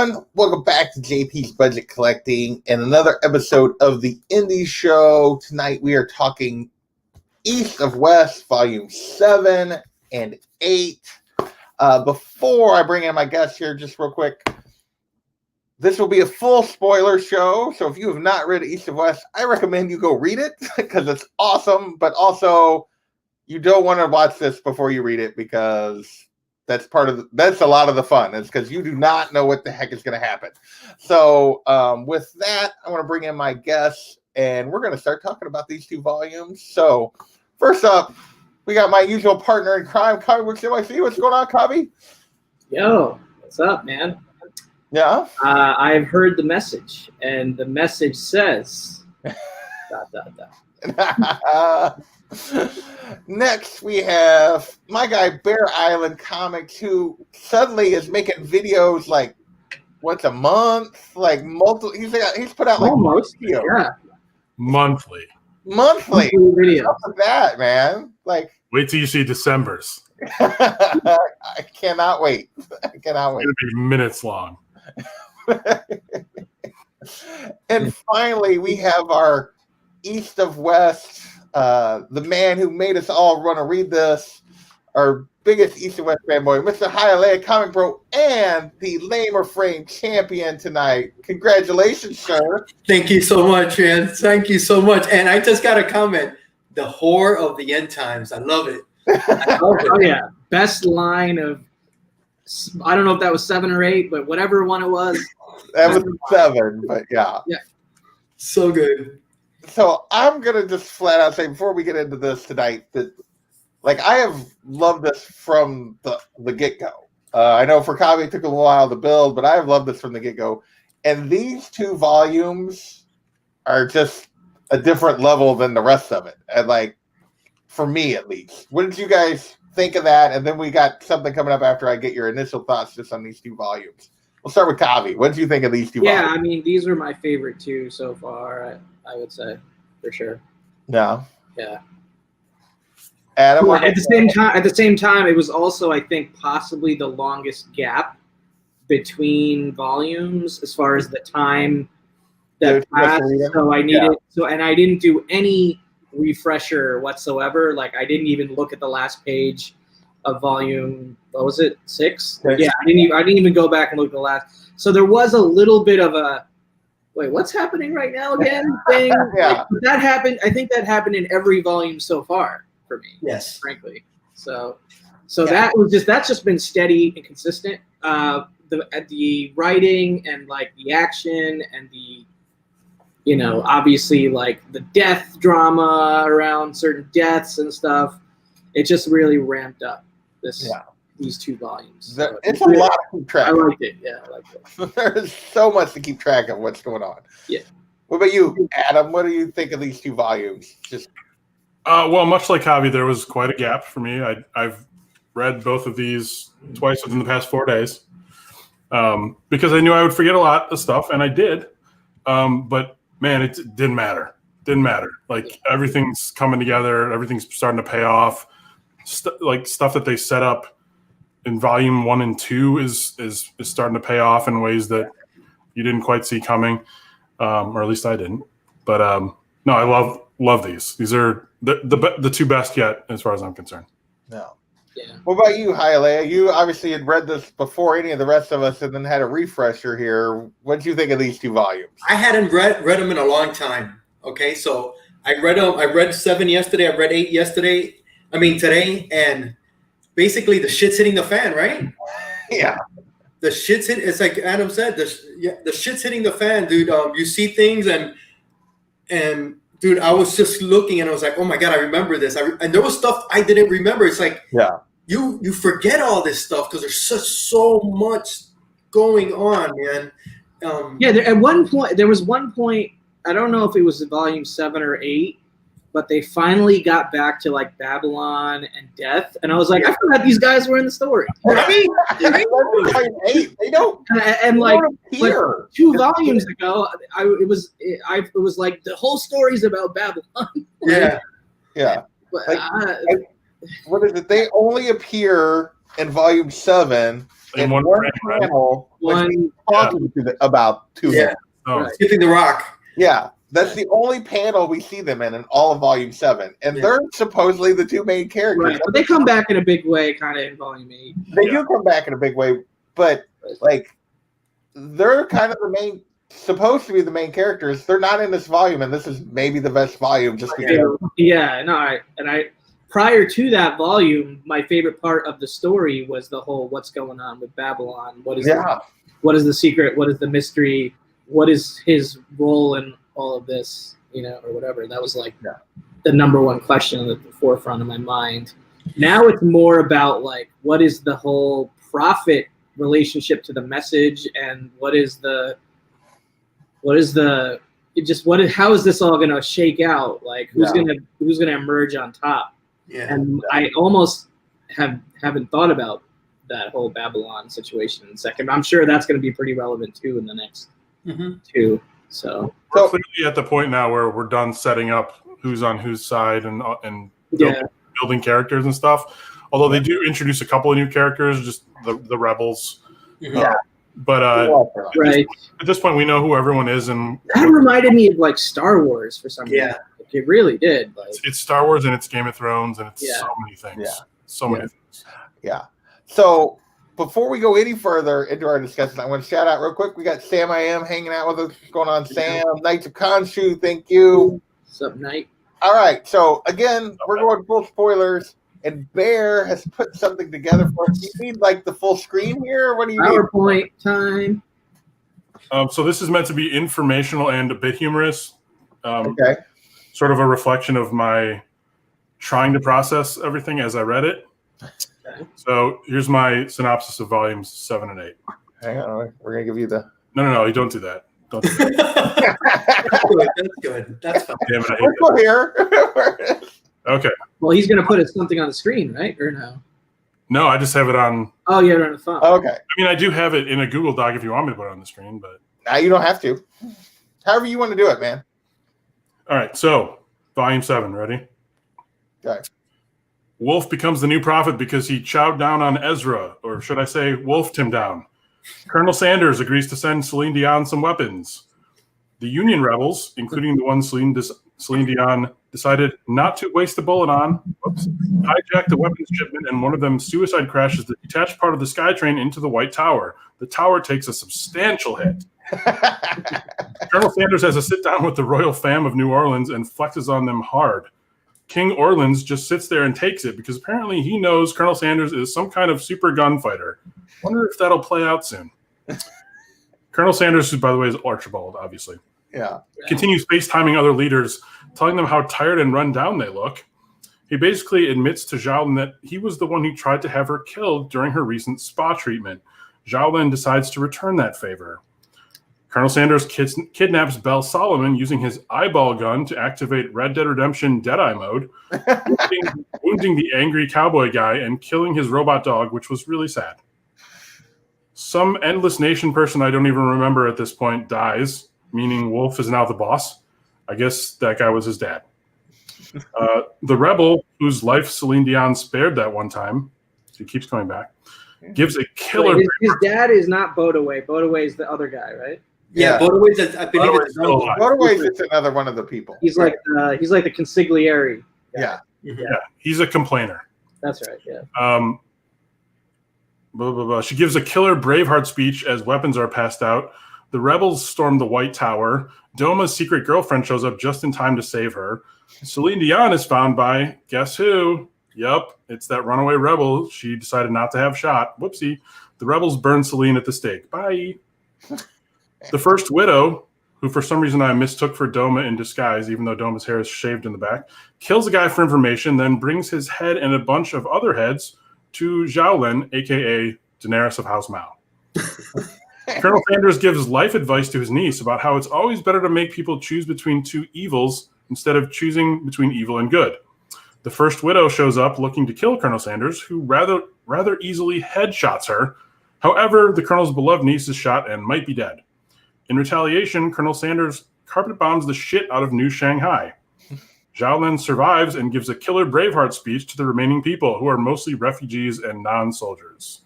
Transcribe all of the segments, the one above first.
everyone. Welcome back to JP's Budget Collecting and another episode of the Indie Show. Tonight we are talking East of West, Volume 7 and 8. Before I bring in my guests here, just real quick, this will be a full spoiler show, so if you have not read East of West, I recommend you go read it because it's awesome, but also you don't want to watch this before you read it because that's a lot of the fun. It's because you do not know what the heck is going to happen. So with that, I want to bring in my guests, and we're going to start talking about these two volumes. So first up, we got my usual partner in crime, Comic Books NYC. What's going on, Cobby? Yo, what's up, man? Yeah? I've heard the message, and the message says... ... Next, we have my guy Bear Island Comics, who suddenly is making videos like once a month, like multiple. He's put out like almost videos. Yeah, monthly video. Stuff like that, man. Like, wait till you see December's. I cannot wait. It's gonna be minutes long. And finally, we have our East of West. The man who made us all want to read this, our biggest East and West fanboy, Mr. Hialeah Comic Bro, and the Lamer Frame champion tonight. Congratulations, sir. Thank you so much, man. Thank you so much. And I just got a comment. The horror of the end times. I love it. Oh, yeah. Best line of, I don't know if that was 7 or 8, but whatever one it was. That was 7, but yeah. Yeah. So good. So I'm going to just flat out say, before we get into this tonight, that like I have loved this from the get-go. I know for Cobby it took a little while to build, but I have loved this from the get-go. And these two volumes are just a different level than the rest of it. And like, for me at least. What did you guys think of that? And then we got something coming up after I get your initial thoughts just on these two volumes. We'll start with Cobby. What did you think of these two volumes? Yeah, I mean, these are my favorite two so far. I would say, for sure. No. Yeah. Adam, well, at the same time, it was also, I think, possibly the longest gap between volumes as far as the time that passed. So I needed and I didn't do any refresher whatsoever. Like I didn't even look at the last page of volume. What was it? 6? Yeah, I didn't even go back and look at the last. So there was a little bit of a wait, what's happening right now again? Thing. Yeah. Like, that happened. I think that happened in every volume so far for me. Yes. Frankly. So that's just been steady and consistent. The writing and like the action and the, you know, obviously like the death drama around certain deaths and stuff. It just really ramped up these two volumes. So it's a lot to keep track of. I liked it. Yeah, I liked it. There's so much to keep track of what's going on. Yeah. What about you, Adam? What do you think of these two volumes? Well, much like Javi, there was quite a gap for me. I've read both of these twice within the past 4 days because I knew I would forget a lot of stuff, and I did. But, man, it didn't matter. Didn't matter. Like, everything's coming together. Everything's starting to pay off. Stuff that they set up in volume 1 and 2 is starting to pay off in ways that you didn't quite see coming, or at least I didn't. But no, I love these. These are the two best yet, as far as I'm concerned. No. Yeah. What about you, Hialeah? You obviously had read this before any of the rest of us, and then had a refresher here. What did you think of these two volumes? I hadn't read them in a long time. Okay, so I read them. I read 7 yesterday. I read 8 today, and basically the shit's hitting the fan, right? Yeah. The shit's hit. It's like Adam said. The shit's hitting the fan, dude. You see things, and dude, I was just looking, and I was like, oh my god, I remember this. And there was stuff I didn't remember. It's like, you forget all this stuff because there's so much going on, man. There was one point. I don't know if it was volume 7 or 8. But they finally got back to like Babylon and Death, and I was like, I forgot these guys were in the story. They don't. And like 2 volumes ago, it was like the whole story's about Babylon. Yeah. But, what is it? They only appear in volume 7 in one one frame, right? panel when he's talking about two. Yeah. Oh, Right. Skipping the rock. Yeah, that's the only panel we see them in all of Volume 7. And they're supposedly the two main characters. Right, but they come back in a big way, kind of in Volume 8. They do come back in a big way, but like they're kind of the main, supposed to be the main characters. They're not in this volume, and this is maybe the best volume just because. Yeah, no, I prior to that volume, my favorite part of the story was the whole what's going on with Babylon. What is the secret? What is the mystery? What is his role in all of this? Or whatever. That was like the number one question at the forefront of my mind. Now it's more about like what is the whole prophet relationship to the message, and how is this all going to shake out? Like who's gonna emerge on top? Yeah. And I almost haven't thought about that whole Babylon situation in a second. I'm sure that's going to be pretty relevant too in the next two. So we're clearly at the point now where we're done setting up who's on whose side and building characters and stuff. Although they do introduce a couple of new characters, just the rebels. But right at this point, we know who everyone is, and that reminded me of like Star Wars for some reason. Like, it really did. Like, it's Star Wars and it's Game of Thrones and it's so many things. So many things. Yeah. So before we go any further into our discussion, I want to shout out real quick. We got Sam I Am hanging out with us. What's going on, Sam? Knights of Khonshu, thank you. What's up, Knight? All right. So again, we're going full spoilers. And Bear has put something together for us. Do you need like the full screen here? Or what do you PowerPoint time. So this is meant to be informational and a bit humorous. Okay. Sort of a reflection of my trying to process everything as I read it. Okay. So here's my synopsis of volumes 7 and 8. Hang on. We're going to give you the... No, you don't do that. Don't do that. That's good. That's fine. Damn it, I hate We're still here. Okay. Well, he's going to put something on the screen, right? Or no? No, I just have it on. Oh, yeah, on the phone. Okay. I mean, I do have it in a Google Doc if you want me to put it on the screen, but. Now you don't have to. However you want to do it, man. All right. So, volume 7. Ready? Okay. Wolf becomes the new prophet because he chowed down on Ezra, or should I say, wolfed him down. Colonel Sanders agrees to send Celine Dion some weapons. The Union rebels, including the one Celine Dion decided not to waste a bullet on, hijacked the weapons shipment, and one of them suicide crashes the detached part of the SkyTrain into the White Tower. The tower takes a substantial hit. Colonel Sanders has a sit-down with the royal fam of New Orleans and flexes on them hard. King Orleans just sits there and takes it because apparently he knows Colonel Sanders is some kind of super gunfighter. Wonder if that'll play out soon. Colonel Sanders, who, by the way, is Archibald, obviously. Yeah. Continues FaceTiming other leaders, telling them how tired and run down they look. He basically admits to Xiaolin that he was the one who tried to have her killed during her recent spa treatment. Xiaolin decides to return that favor. Colonel Sanders kidnaps Belle Solomon using his eyeball gun to activate Red Dead Redemption Deadeye mode, wounding the angry cowboy guy and killing his robot dog, which was really sad. Some Endless Nation person I don't even remember at this point dies, meaning Wolf is now the boss. I guess that guy was his dad. The rebel, whose life Celine Dion spared that one time, so he keeps coming back, gives a killer... Wait, his dad is not Bodaway. Bodaway is the other guy, right? Yeah, Bodaway's, I believe it's still alive. Otherwise, it's another one of the people. He's like the consigliere. Yeah. Yeah, he's a complainer. That's right, yeah. She gives a killer Braveheart speech as weapons are passed out. The rebels storm the White Tower. Doma's secret girlfriend shows up just in time to save her. Celine Dion is found by, guess who? Yup, it's that runaway rebel she decided not to have shot. Whoopsie. The rebels burn Celine at the stake. Bye. The First Widow, who for some reason I mistook for Doma in disguise, even though Doma's hair is shaved in the back, kills a guy for information, then brings his head and a bunch of other heads to Xiaolin, a.k.a. Daenerys of House Mao. Colonel Sanders gives life advice to his niece about how it's always better to make people choose between two evils instead of choosing between evil and good. The First Widow shows up looking to kill Colonel Sanders, who rather easily headshots her. However, the Colonel's beloved niece is shot and might be dead. In retaliation, Colonel Sanders carpet bombs the shit out of New Shanghai. Xiaolin survives and gives a killer Braveheart speech to the remaining people, who are mostly refugees and non-soldiers.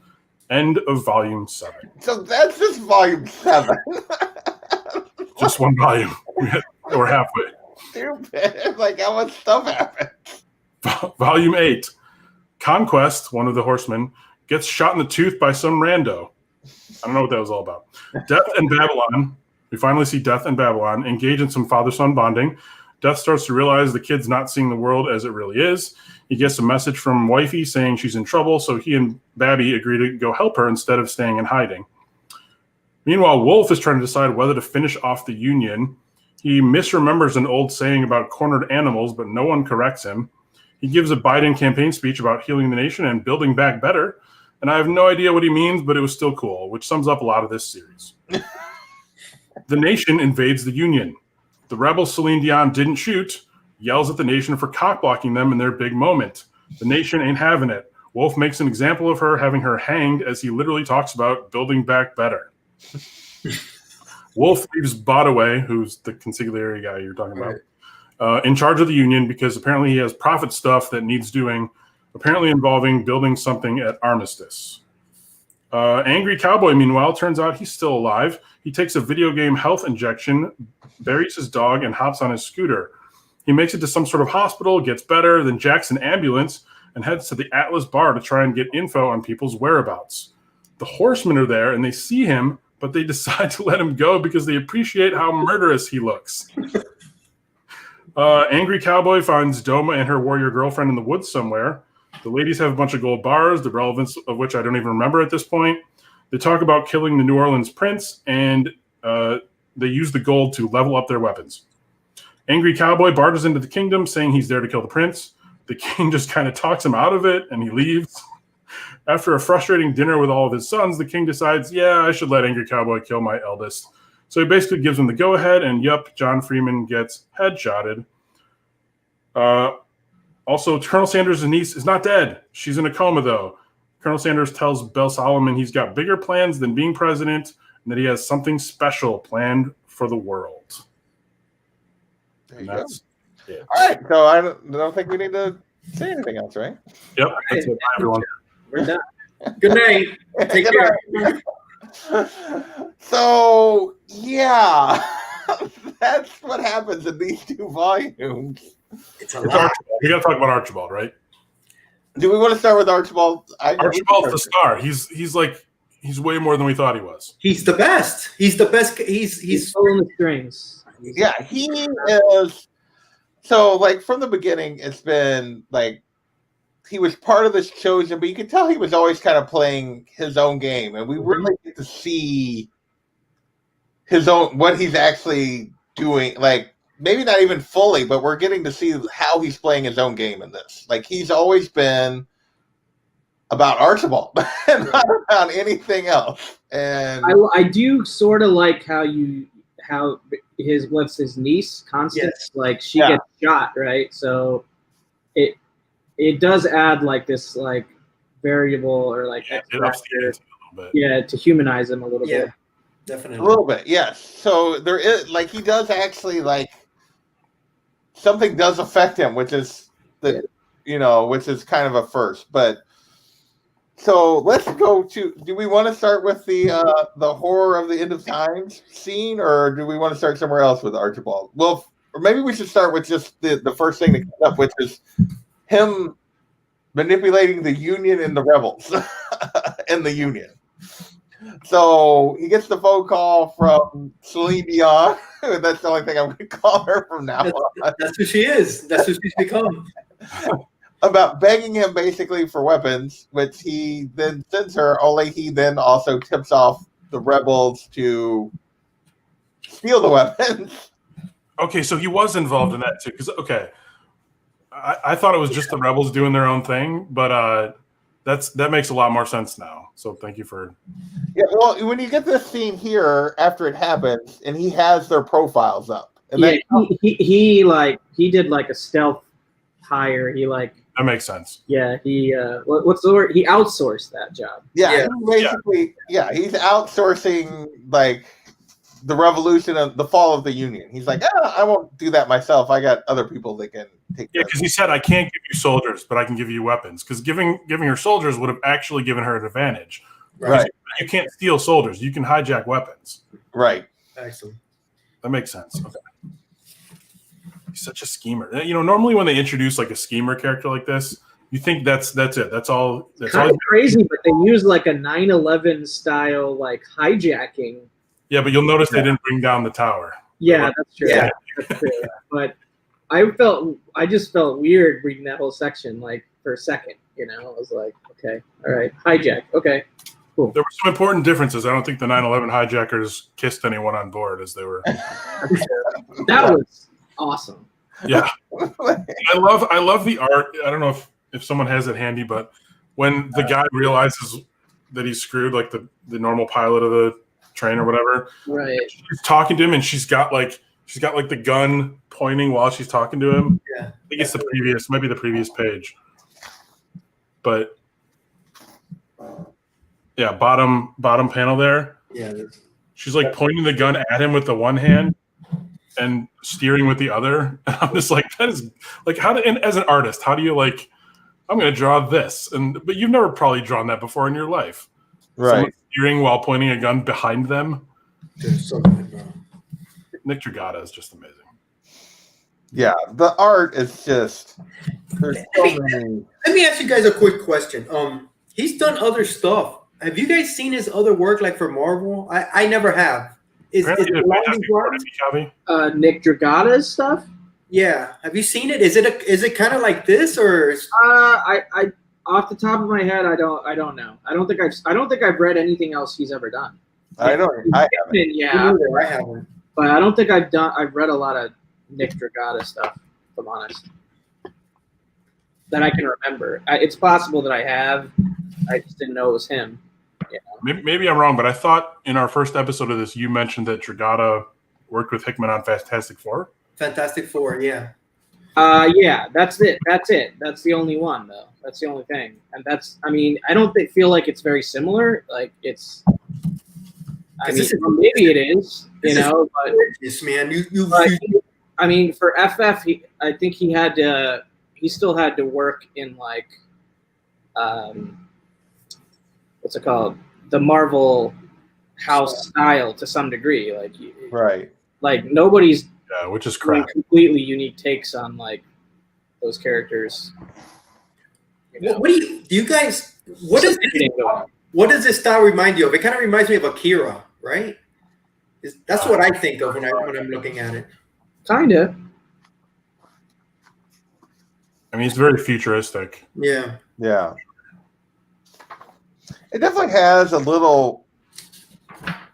End of volume 7. So that's just volume 7. Just one volume. We're halfway. Stupid. Like, how much stuff happened? Volume 8. Conquest, one of the horsemen, gets shot in the tooth by some rando. I don't know what that was all about. Death and Babylon. We finally see Death and Babylon engage in some father-son bonding. Death starts to realize the kid's not seeing the world as it really is. He gets a message from Wifey saying she's in trouble, so he and Babby agree to go help her instead of staying in hiding. Meanwhile, Wolf is trying to decide whether to finish off the Union. He misremembers an old saying about cornered animals, but no one corrects him. He gives a Biden campaign speech about healing the nation and building back better. And I have no idea what he means, but it was still cool, which sums up a lot of this series. The nation invades the Union. The rebel Celine Dion didn't shoot, yells at the nation for cock-blocking them in their big moment. The nation ain't having it. Wolf makes an example of her, having her hanged as he literally talks about building back better. Wolf leaves Bodaway, who's the consigliere guy you're talking about, in charge of the Union because apparently he has profit stuff that needs doing, apparently involving building something at Armistice. Angry Cowboy, meanwhile, turns out he's still alive. He takes a video game health injection, buries his dog, and hops on his scooter. He makes it to some sort of hospital, gets better, then jacks an ambulance and heads to the Atlas bar to try and get info on people's whereabouts. The horsemen are there, and they see him, but they decide to let him go because they appreciate how murderous he looks. Angry Cowboy finds Doma and her warrior girlfriend in the woods somewhere. The ladies have a bunch of gold bars, the relevance of which I don't even remember at this point. They talk about killing the New Orleans prince, and they use the gold to level up their weapons. Angry Cowboy barges into the kingdom, saying he's there to kill the prince. The king just kind of talks him out of it, and he leaves. After a frustrating dinner with all of his sons, the king decides, yeah, I should let Angry Cowboy kill my eldest. So he basically gives him the go-ahead, and yup, John Freeman gets headshotted. Also, Colonel Sanders' niece is not dead. She's in a coma, though. Colonel Sanders tells Bell Solomon he's got bigger plans than being president, and that he has something special planned for the world. There you go. It. All right, so I don't think we need to say anything else, right? Yep, that's it. Bye, everyone. We're done. Good night. Take care. So, yeah, that's what happens in these 2 volumes. It's a lot. lot. We got to talk about Archibald, right? Do we want to start with Archibald? Archibald's the star. He's way more than we thought he was. He's the best. He's the best. He's pulling the strings. Yeah, he is. So, like, from the beginning, it's been like he was part of this chosen, but you can tell he was always kind of playing his own game, and we really get to see what he's actually doing. Like, maybe not even fully, but we're getting to see how he's playing his own game in this. Like, he's always been about Archibald and not about anything else. And I do sort of like how what's his niece, Constance, yes. like she gets shot, right? So it does add like this like variable or like it ups the ante a little bit. Yeah, to humanize him a little bit. Definitely. A little bit, yes. So there is like he does actually like something does affect him, which is which is kind of a first. But so let's go to. Do we want to start with the horror of the end of times scene, or do we want to start somewhere else with Archibald? Well, or maybe we should start with just the first thing that comes up, which is him manipulating the Union and the rebels in the Union. So he gets the phone call from Celine Dion. That's the only thing I'm going to call her from now on. That's who she is. That's who she's become. About begging him basically for weapons, which he then sends her, only he then also tips off the rebels to steal the weapons. Okay, so he was involved in that too. Because, I thought it was just the rebels doing their own thing, but that makes a lot more sense now. So thank you for. Yeah, well, when you get this scene here after it happens, and he has their profiles up, and he did like a stealth hire. That makes sense. Yeah, he what's the word? He outsourced that job. Yeah. Basically, he's outsourcing like the revolution of the fall of the Union. He's like, I won't do that myself. I got other people that can take. Yeah, because he said, I can't give you soldiers, but I can give you weapons. Because giving her soldiers would have actually given her an advantage. Right. You can't steal soldiers. You can hijack weapons. Right. Excellent. That makes sense. Okay. He's such a schemer. You know, normally when they introduce like a schemer character like this, you think that's it. That's all. That's kind all. of crazy, but they use like a 9/11 style like hijacking. Yeah, but you'll notice they didn't bring down the tower. Yeah, that's true. Yeah. That's true. But I just felt weird reading that whole section like for a second. You know, I was like, okay, all right, hijack, okay. Cool. There were some important differences. I don't think the 9/11 hijackers kissed anyone on board as they were. That was awesome. Yeah, I love the art. I don't know if someone has it handy, but when the guy realizes that he's screwed, like the normal pilot of the train or whatever, Right. she's talking to him and she's got like the gun pointing while she's talking to him. Yeah. I think it's might be the previous page, but yeah, bottom panel there. Yeah. She's like pointing the gun at him with the one hand and steering with the other. And I'm just like, that is like, and as an artist, how do you like, I'm going to draw this. But you've never probably drawn that before in your life. Right. Someone steering while pointing a gun behind them. Dude, so good, bro. Nick Dragata is just amazing. Yeah, the art is just. There's so many. Let me ask you guys a quick question. He's done other stuff. Have you guys seen his other work, like for Marvel? I never have. Is Apparently it he did along Fantastic these Four, lines? didn't he, Kavi? Nick Dragata's stuff. Yeah. Have you seen it? Is it kind of like this, or? I off the top of my head, I don't know. I don't think I've read anything else he's ever done. I haven't. Yeah, I haven't. but I don't think I've read a lot of Nick Dragata stuff, if I'm honest, that I can remember. It's possible that I have. I just didn't know it was him. You know? Maybe I'm wrong, but I thought in our first episode of this, you mentioned that Dragata worked with Hickman on Fantastic Four. Fantastic Four, yeah. Yeah, that's it. That's the only one, though. That's the only thing, and I don't feel like it's very similar. Like it's. Maybe it is, you know, but Yes, man. I mean, for FF, I think he still had to work in like, what's it called? The Marvel house style to some degree. Like, Right. Like nobody's Yeah, which is doing crap. completely unique takes on like those characters. You know? What do you guys? What does this style remind you of? It kind of reminds me of Akira, right? That's what I think of when I'm looking at it. Kinda. I mean, it's very futuristic. Yeah. Yeah. It definitely has a little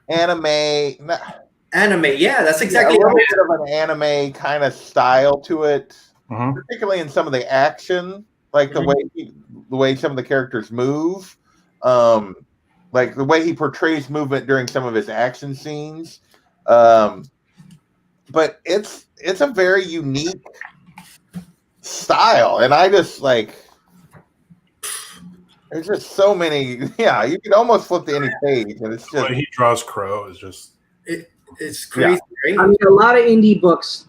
anime. Anime, yeah, that's exactly a little right. bit of an anime kind of style to it, Mhm. particularly in some of the action, like the way some of the characters move, like the way he portrays movement during some of his action scenes. But it's a very unique style, and I just like. There's just so many. Yeah, you can almost flip to any page, and it's The just. way he draws Crow is just. It's crazy, I right? mean, a lot of indie books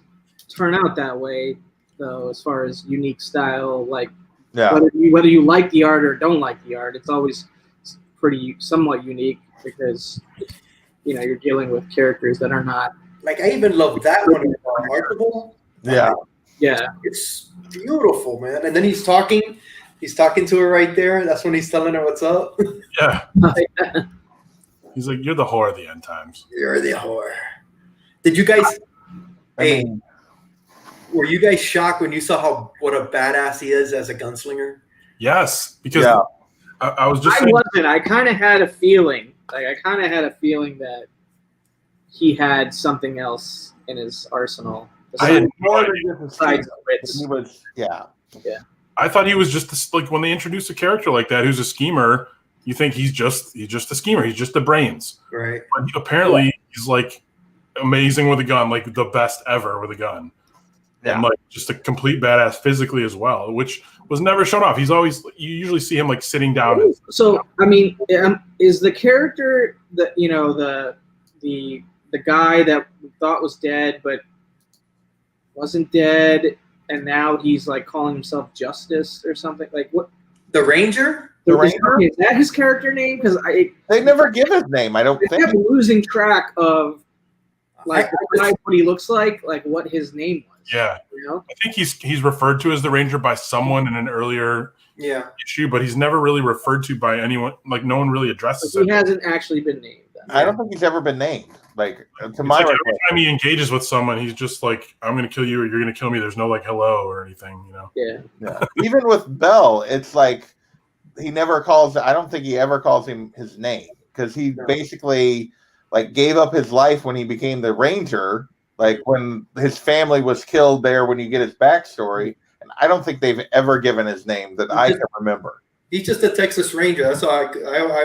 turn out that way, though, as far as unique style. Like, Yeah. whether you like the art or don't like the art, it's always pretty somewhat unique because you're dealing with characters that are not. Like I even love that one, Remarkable. Yeah. Yeah, It's beautiful, man. And then he's talking to her right there. That's when he's telling her what's up. Yeah. He's like, you're the whore of the end times. You're the whore. Did you guys? Were you guys shocked when you saw what a badass he is as a gunslinger? Yes, because Yeah. I was just I saying, wasn't. I kind of had a feeling. Like I kind of had a feeling that he had something else in his arsenal. I had no More idea. than just a Besides schemer. Ritz. He was, yeah. I thought he was just this, like when they introduce a character like that who's a schemer, you think he's just a schemer. He's just the brains. Right. But apparently he's like amazing with a gun, like the best ever with a gun. Yeah. And like just a complete badass physically as well, which was never shown off. He's always, you usually see him like sitting down. And, So I mean, is the character that the guy that we thought was dead but wasn't dead, and now he's like calling himself Justice or something? Like what? The Ranger. The Ranger? Is that his character name? Because They never give his name. I don't I think. kept losing track of like I- what he looks like what his name was. Yeah, You know? I think he's referred to as the Ranger by someone in an earlier Yeah. issue, but he's never really referred to by anyone. Like no one really addresses But he it. hasn't actually been named. Then. I don't think he's ever been named. Like to It's my like every recollection. time he engages with someone, he's just like, "I'm going to kill you, or you're going to kill me." There's no like hello or anything, you know. Yeah. Yeah. Even with Bell, it's like he never calls. I don't think he ever calls him his name because he basically like gave up his life when he became the Ranger. Like when his family was killed there, when you get his backstory, and I don't think they've ever given his name that I can remember. He's just a Texas Ranger. That's how I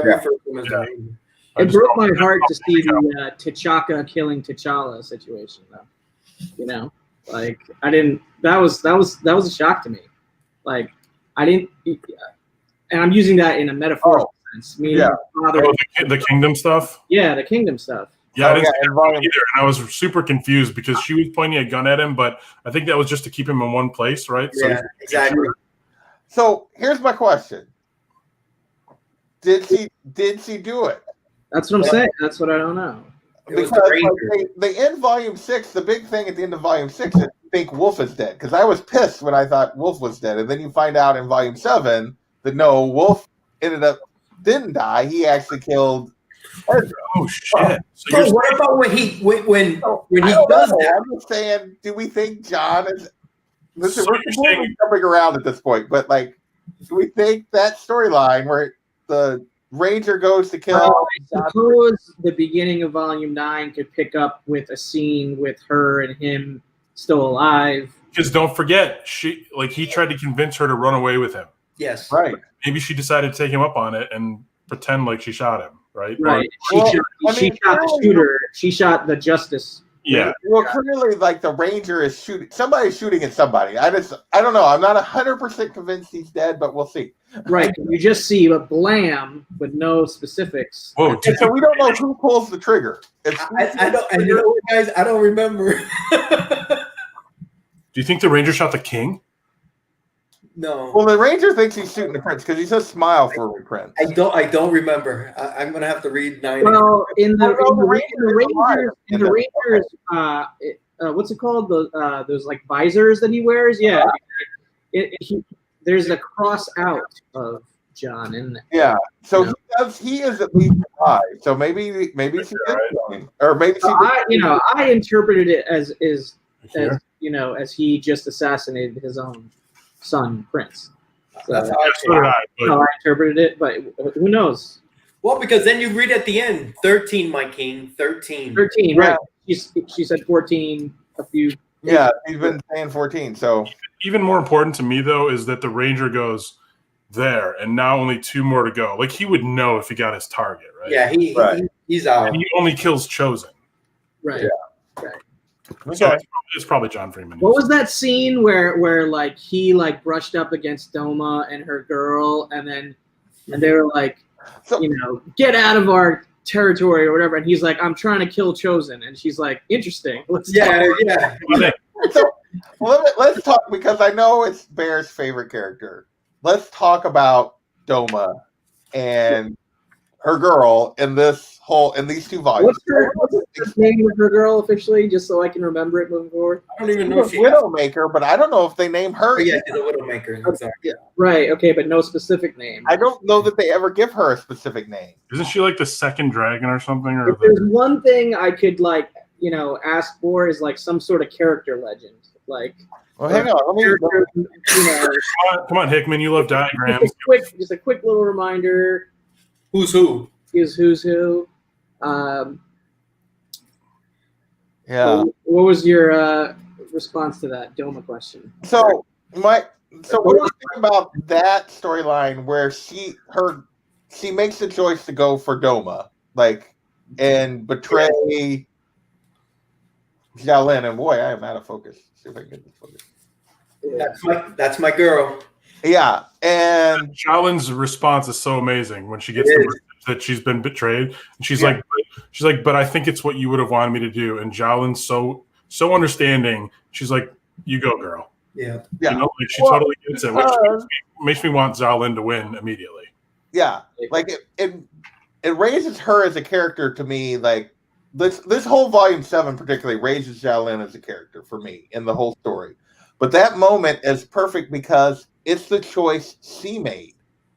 refer to him as the Yeah. Ranger. I It just broke don't- my heart to see the T'Chaka killing T'Challa situation, though. You know, like I didn't. That was a shock to me. Like I didn't, and I'm using that in a metaphorical sense. Meaning, yeah. father, Oh, the Kingdom stuff. yeah, the kingdom stuff. Yeah, I Oh, didn't yeah, see and that volume- either, and I was super confused because she was pointing a gun at him, but I think that was just to keep him in one place, right? Yeah, exactly. So here's my question: Did she do it? That's what I'm saying. That's what I don't know. It was Because the like, Ranger. they end volume 6. The big thing at the end of volume 6 is you think Wolf is dead. Because I was pissed when I thought Wolf was dead, and then you find out in volume 7 that no, Wolf didn't die. He actually killed. Oh shit! So Bro, you're what about when he I don't does know. that? I'm just saying, do we think John is? Listen, So we're you're completely saying- coming around at this point, but like, do we think that storyline where the Ranger goes to kill? I suppose the beginning of volume 9 could pick up with a scene with her and him still alive. because don't forget, he tried to convince her to run away with him. Yes. Right. Maybe she decided to take him up on it and pretend like she shot him, right? Right. Well, she I shot mean, the clearly- shooter. She shot the justice. Yeah. Well, clearly, like the Ranger is shooting. Somebody's shooting at somebody. I don't know. I'm not 100% convinced he's dead, but we'll see. Right. You just see a blam with no specifics. Whoa. And so we don't know who pulls the trigger. It's I don't. And you know what, guys? I don't remember. Do you think the Ranger shot the king? No. Well, the Ranger thinks he's shooting the Prince because he says "smile" for Prince. I don't remember. I'm gonna have to read 9. Well, in the Well, no, the Ranger is alive. Rangers, what's it called? Those like visors that he wears. Yeah. There's a cross out of John in there. Yeah. So Yeah. he is at least alive. So maybe she did kill him, or maybe she. So I interpreted it as Here? as he just assassinated his own son, Prince. So That's that's how I So did I, but how I interpreted it, but who knows? Well, because then you read at the end, 13, my king, 13. 13, Yeah. right? She said 14. A few. Yeah, he's been saying 14. So even more important to me though is that the Ranger goes there, and now only 2 more to go. Like he would know if he got his target, right? Yeah, Right. he's out. And he only kills Chosen. Right. Yeah. So okay. it's probably John Freeman. What was that scene where like he like brushed up against Doma and her girl, and they were like, So- get out of our territory or whatever, and he's like, I'm trying to kill Chosen, and she's like, interesting. Let's Yeah, talk. yeah. So let's talk because I know it's Bear's favorite character. Let's talk about Doma and her girl in these 2 volumes. What's the name of her girl officially, just so I can remember it moving forward? I don't even She's know a if she. Widowmaker, but I don't know if they name her. Oh, yeah, she's a Widowmaker. I'm sorry. Right. Okay, but no specific name. I don't know that they ever give her a specific name. Isn't she like the second dragon or something? Or If there's one thing I could ask for is like some sort of character legend, like Well, hang on. character, come on, Hickman, you love diagrams. just a quick little reminder. Who's who? Is who's who. Yeah. What was your response to that Doma question? So what do you think about that storyline where she makes the choice to go for Doma, like, and betray Xiaolin? And boy, I am out of focus. See if I can get this focus. That's my girl. Yeah, and Shaolin's response is so amazing when she gets It the is. message that she's been betrayed, and she's Yeah. like, but I think it's what you would have wanted me to do. And Shaolin's so understanding. She's like, you go, girl. Yeah. Yeah. You know, like she Well, totally gets it, which makes me want Zhao Lin to win immediately. Yeah, like it raises her as a character to me. Like this whole volume 7 particularly raises Zhao Lin as a character for me in the whole story. But that moment is perfect because it's the choice she made.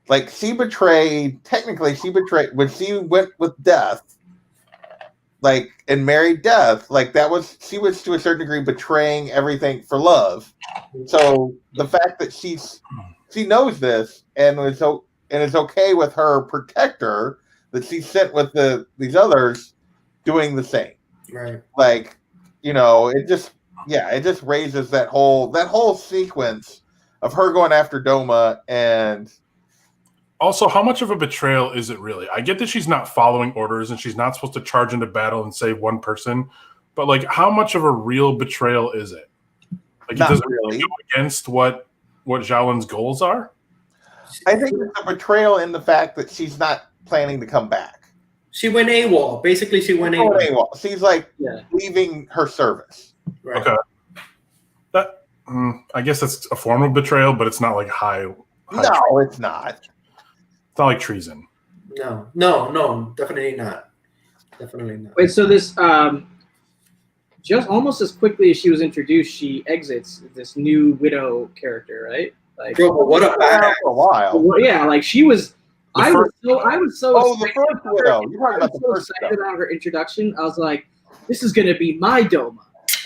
Like technically she betrayed when she went with Death, like and married Death. Like she was to a certain degree betraying everything for love. So the fact that she knows this and is okay with her protector that she sent with these others doing the same. Right. Like, it just raises that whole sequence of her going after Doma. And also, how much of a betrayal is it really? I get that she's not following orders and she's not supposed to charge into battle and save one person, but like, how much of a real betrayal is it? Like, not it doesn't really go against what Zhao Lin's goals are. I think it's a betrayal in the fact that she's not planning to come back. She went AWOL. Basically, she went AWOL. She's like leaving her service. Right. Okay. That I guess that's a form of betrayal, but it's not like high No, it's not. It's not like treason. No, definitely not. Definitely not. Wait, so this just almost as quickly as she was introduced, she exits this new widow character, right? Like, Bro, but what a badass! For a while. well, yeah, like she was. I was so. Oh, the first widow. You're talking about the first excited about her introduction. I was like, "This is gonna be my Doma,"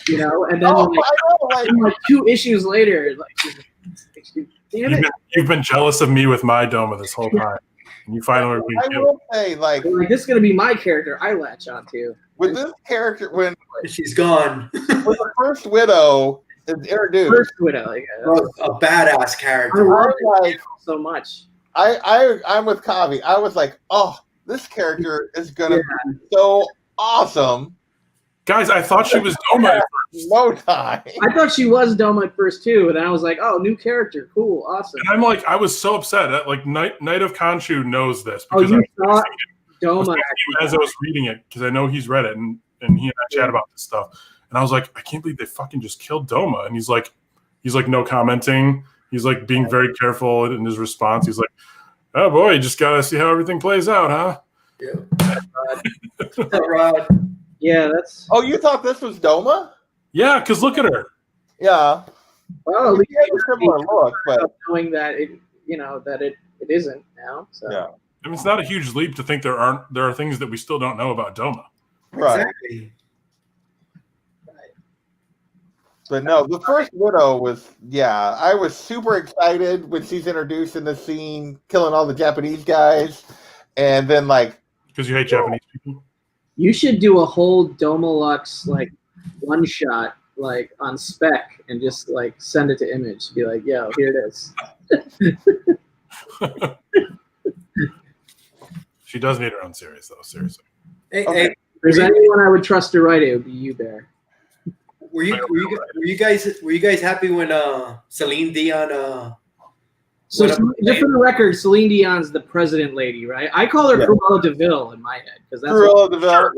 And then like 2 issues later, like, damn it! You've been jealous of me with my Doma this whole time, and you finally. I will say, like this is gonna be my character. I latch onto with this character when she's gone. With the first widow is introduced. First widow, a badass character. I love it so much. I'm with Kavi. I was like, oh, this character is gonna be so awesome. Guys, I thought she was Doma at first. No time. I thought she was Doma at first too, and then I was like, oh, new character, cool, awesome. And I'm like, I was so upset. Like Knight of Khonshu knows this because you saw Doma as I was reading it because I know he's read it and he and I chat about this stuff. And I was like, I can't believe they fucking just killed Doma. And he's like no commenting. He's like being very careful in his response. He's like, oh boy, you just gotta see how everything plays out, huh? Yeah. Rod. Yeah, that's. Oh, you thought this was Doma? Yeah, because look at her. Yeah. Well, at least she has a similar look, but knowing that it isn't now. So. Yeah. I mean, it's not a huge leap to think there are things that we still don't know about Doma. Right. Exactly. But no, the first widow was I was super excited when she's introduced in the scene, killing all the Japanese guys, and then like because you hate Japanese people. You should do a whole Domalux like one shot like on spec and just like send it to Image. Be like, yo, here it is. She does need her own series though, seriously. Hey, if there's anyone I would trust to write it, would be you, Bear. Were you guys happy when Celine Dion So just for the record, Celine Dion's the president lady, right? I call her Cruella DeVille in my head because that's Cruella DeVille.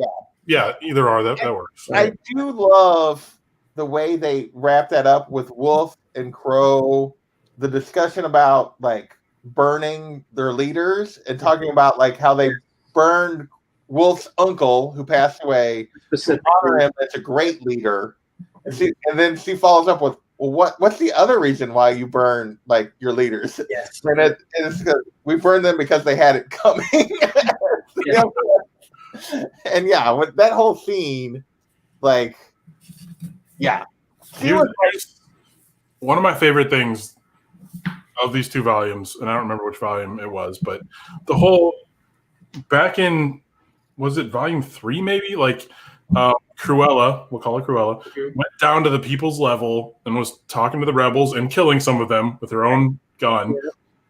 Yeah, either or that works. I do love the way they wrap that up with Wolf and Crow, the discussion about like burning their leaders and talking about like how they burned Wolf's uncle who passed away to honor him as a great leader. And then she follows up with, well, what's the other reason why you burn like your leaders? Yes. And it's because we burned them because they had it coming. And with that whole scene, like, Here's one of my favorite things of these 2 volumes, and I don't remember which volume it was, but the whole back in, was it volume 3 maybe? Like Cruella, we'll call her Cruella, went down to the people's level and was talking to the rebels and killing some of them with her own gun.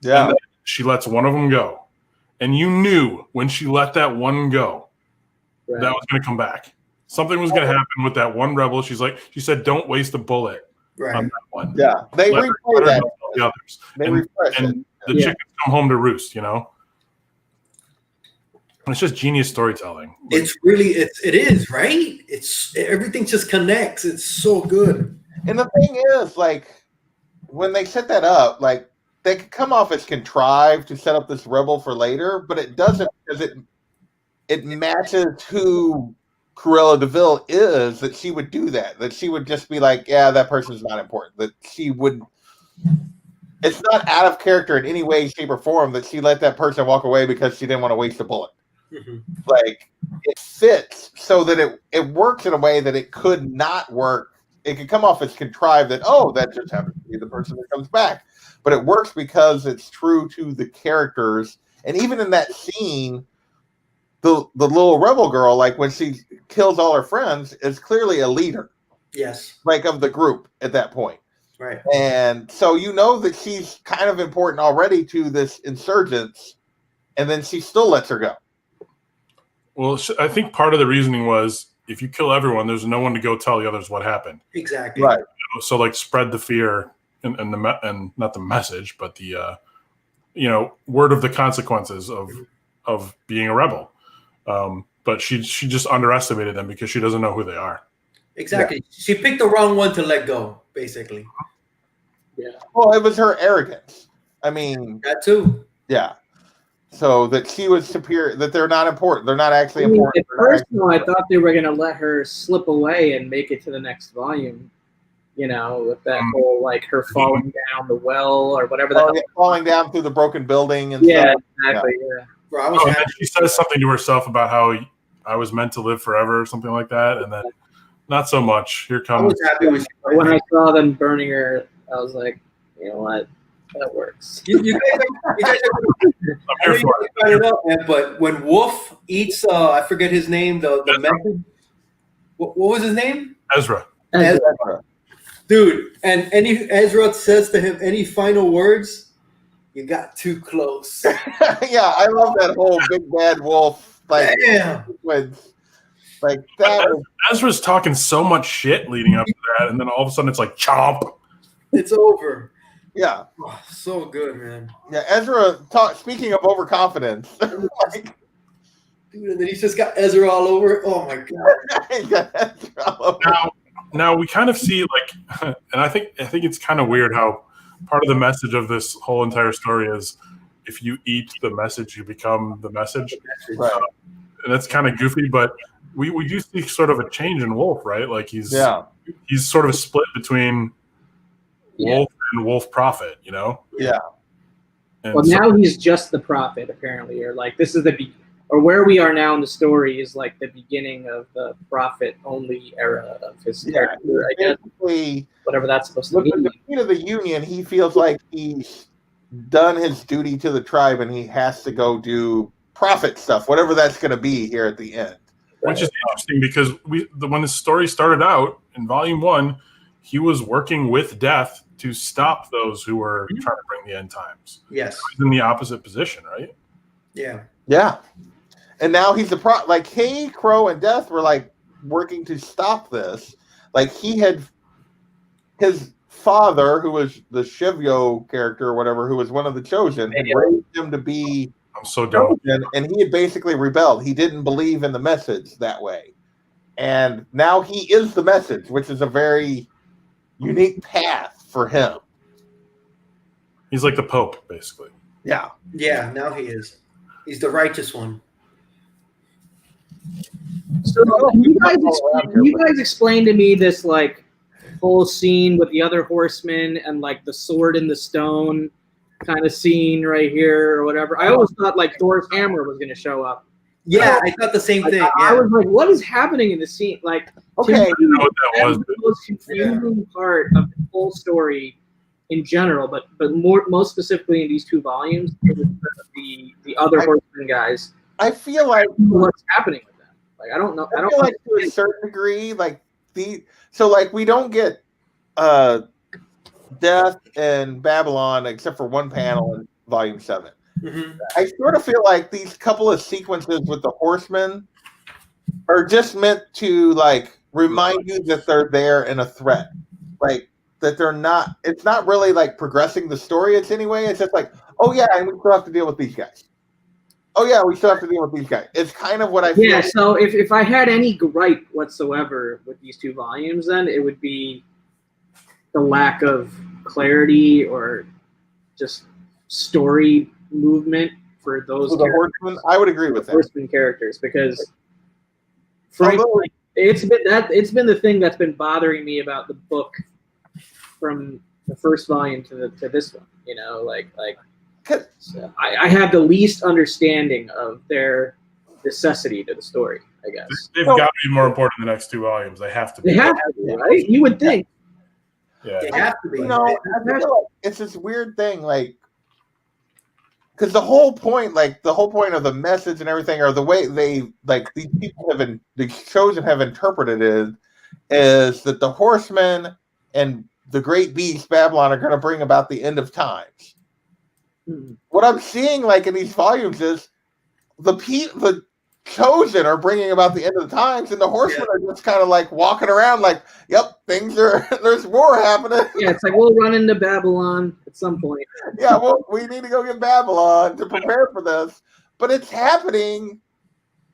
Yeah. And she lets one of them go. And you knew when she let that one go, that was going to come back. Something was going to happen with that one rebel. She said, don't waste a bullet on that one. Yeah. They replay that. The others. They refresh and the chickens come home to roost, It's just genius storytelling. It's really, it is, right? It's everything just connects. It's so good. And the thing is, like, when they set that up, like they could come off as contrived to set up this rebel for later, but it doesn't because it matches who Cruella DeVille is, that she would do that. That she would just be like, yeah, that person's not important. That she would. It's not out of character in any way, shape, or form that she let that person walk away because she didn't want to waste a bullet. Mm-hmm. Like it fits so that it works in a way that it could not work. It could come off as contrived that, oh, that just happens to be the person that comes back. But it works because it's true to the characters. And even in that scene, the little rebel girl, like when she kills all her friends, is clearly a leader. Yes. Like of the group at that point. Right. And so you know that she's kind of important already to this insurgents, and then she still lets her go. Well, I think part of the reasoning was if you kill everyone, there's no one to go tell the others what happened. Exactly. Right. So like spread the fear and not the message, but the word of the consequences of being a rebel. But she just underestimated them because she doesn't know who they are. Exactly. Yeah. She picked the wrong one to let go, basically. Yeah. Well, it was her arrogance. I mean, That too. yeah. So that she was superior, that they're not important. They're not actually important. At first, I thought they were going to let her slip away and make it to the next volume. With that whole like her falling down the well or whatever. Falling down through the broken building and yeah, stuff. exactly. Yeah. Bro, I was And happy. then she says something to herself about how I was meant to live forever or something like that, and then not so much. Here I comes. was happy when she When I saw them burning her, I was like, you know what, that works. you guys I'm I know here you for it. guys brought it up, man, but when Wolf eats, I forget his name, the method. What was his name? Ezra. Ezra. Dude, and Ezra says to him, any final words? You got too close. Yeah, I love that whole big bad wolf Damn. sequence. Like that was, Ezra's talking so much shit leading up to that, and then all of a sudden it's like chomp. It's over. yeah. Oh, so good, man. Yeah, Ezra speaking of overconfidence. Like, Dude, and then he's just got Ezra all over. Oh my god. he got Ezra all over. Now we kind of see like, and I think it's kind of weird how part of the message of this whole entire story is if you eat the message, you become the message. Right. And that's kind of goofy, but we do see sort of a change in Wolf, right? Like he's sort of split between Wolf and Wolf Prophet, Yeah. And Well, so- now he's just the prophet, apparently, or like this is or where we are now in the story is like the beginning of the prophet-only era of his character, I guess. Basically, Whatever that's supposed to with the mean. defeat of the Union, he feels like he's done his duty to the tribe and he has to go do prophet stuff, whatever that's going to be here at the end. which is interesting because when the story started out in Volume 1, he was working with Death to stop those who were trying to bring the end times. Yes. He's in the opposite position, right? Yeah. Yeah. And now he's like, hey, Crow and Death were like working to stop this. Like he had his father, who was the Shivyo character or whatever, who was one of the chosen, had raised him to be I'm so dumb. and he had basically rebelled. He didn't believe in the message that way. And now he is the message, which is a very unique path for him. He's like the Pope, basically. Yeah. Yeah, now he is. He's the righteous one. So can you guys explain to me this like whole scene with the other horsemen and like the sword in the stone kind of scene right here or whatever? I always thought like Thor's hammer was going to show up. Yeah, I thought the same thing. I Yeah. was like, what is happening in the scene? Like, Okay. I don't know what that that was. was the most confusing part of the whole story in general, but most specifically in these two volumes, it was the other horsemen guys. I feel like What's happening with them? Like, I don't know. I feel like to a certain degree, like we don't get Death and Babylon except for one panel in Volume 7. Mhm. I sort of feel like these couple of sequences with the horsemen are just meant to like remind you that they're there and a threat. Like that they're not, it's not really like progressing the story. It's anyway, it's just like, oh yeah, and we still have to deal with these guys. Oh yeah, we still have to deal with these guys. It's kind of what I feel. Yeah, so if I had any gripe whatsoever with these two volumes, then it would be the lack of clarity or just story movement for those So the Horsemen, I would agree with that. Horseman characters, because frankly, it's been the thing that's been bothering me about the book from the first volume to this one. You know, so I have the least understanding of their necessity to the story, I guess. They've got to be more important than the next 2 volumes. They have to be. They have to be, right? You would think. Yeah. They have to be. You know, I feel like it's this weird thing, like, because the whole point of the message and everything, or the way they, like, these people these chosen have interpreted it, is that the Horsemen and the great beast Babylon are going to bring about the end of times. What I'm seeing, like, in these volumes is the chosen are bringing about the end of the times, and the Horsemen are just kind of like walking around like, yep, there's war happening. Yeah, it's like we'll run into Babylon at some point. Yeah, well, we need to go get Babylon to prepare for this, but it's happening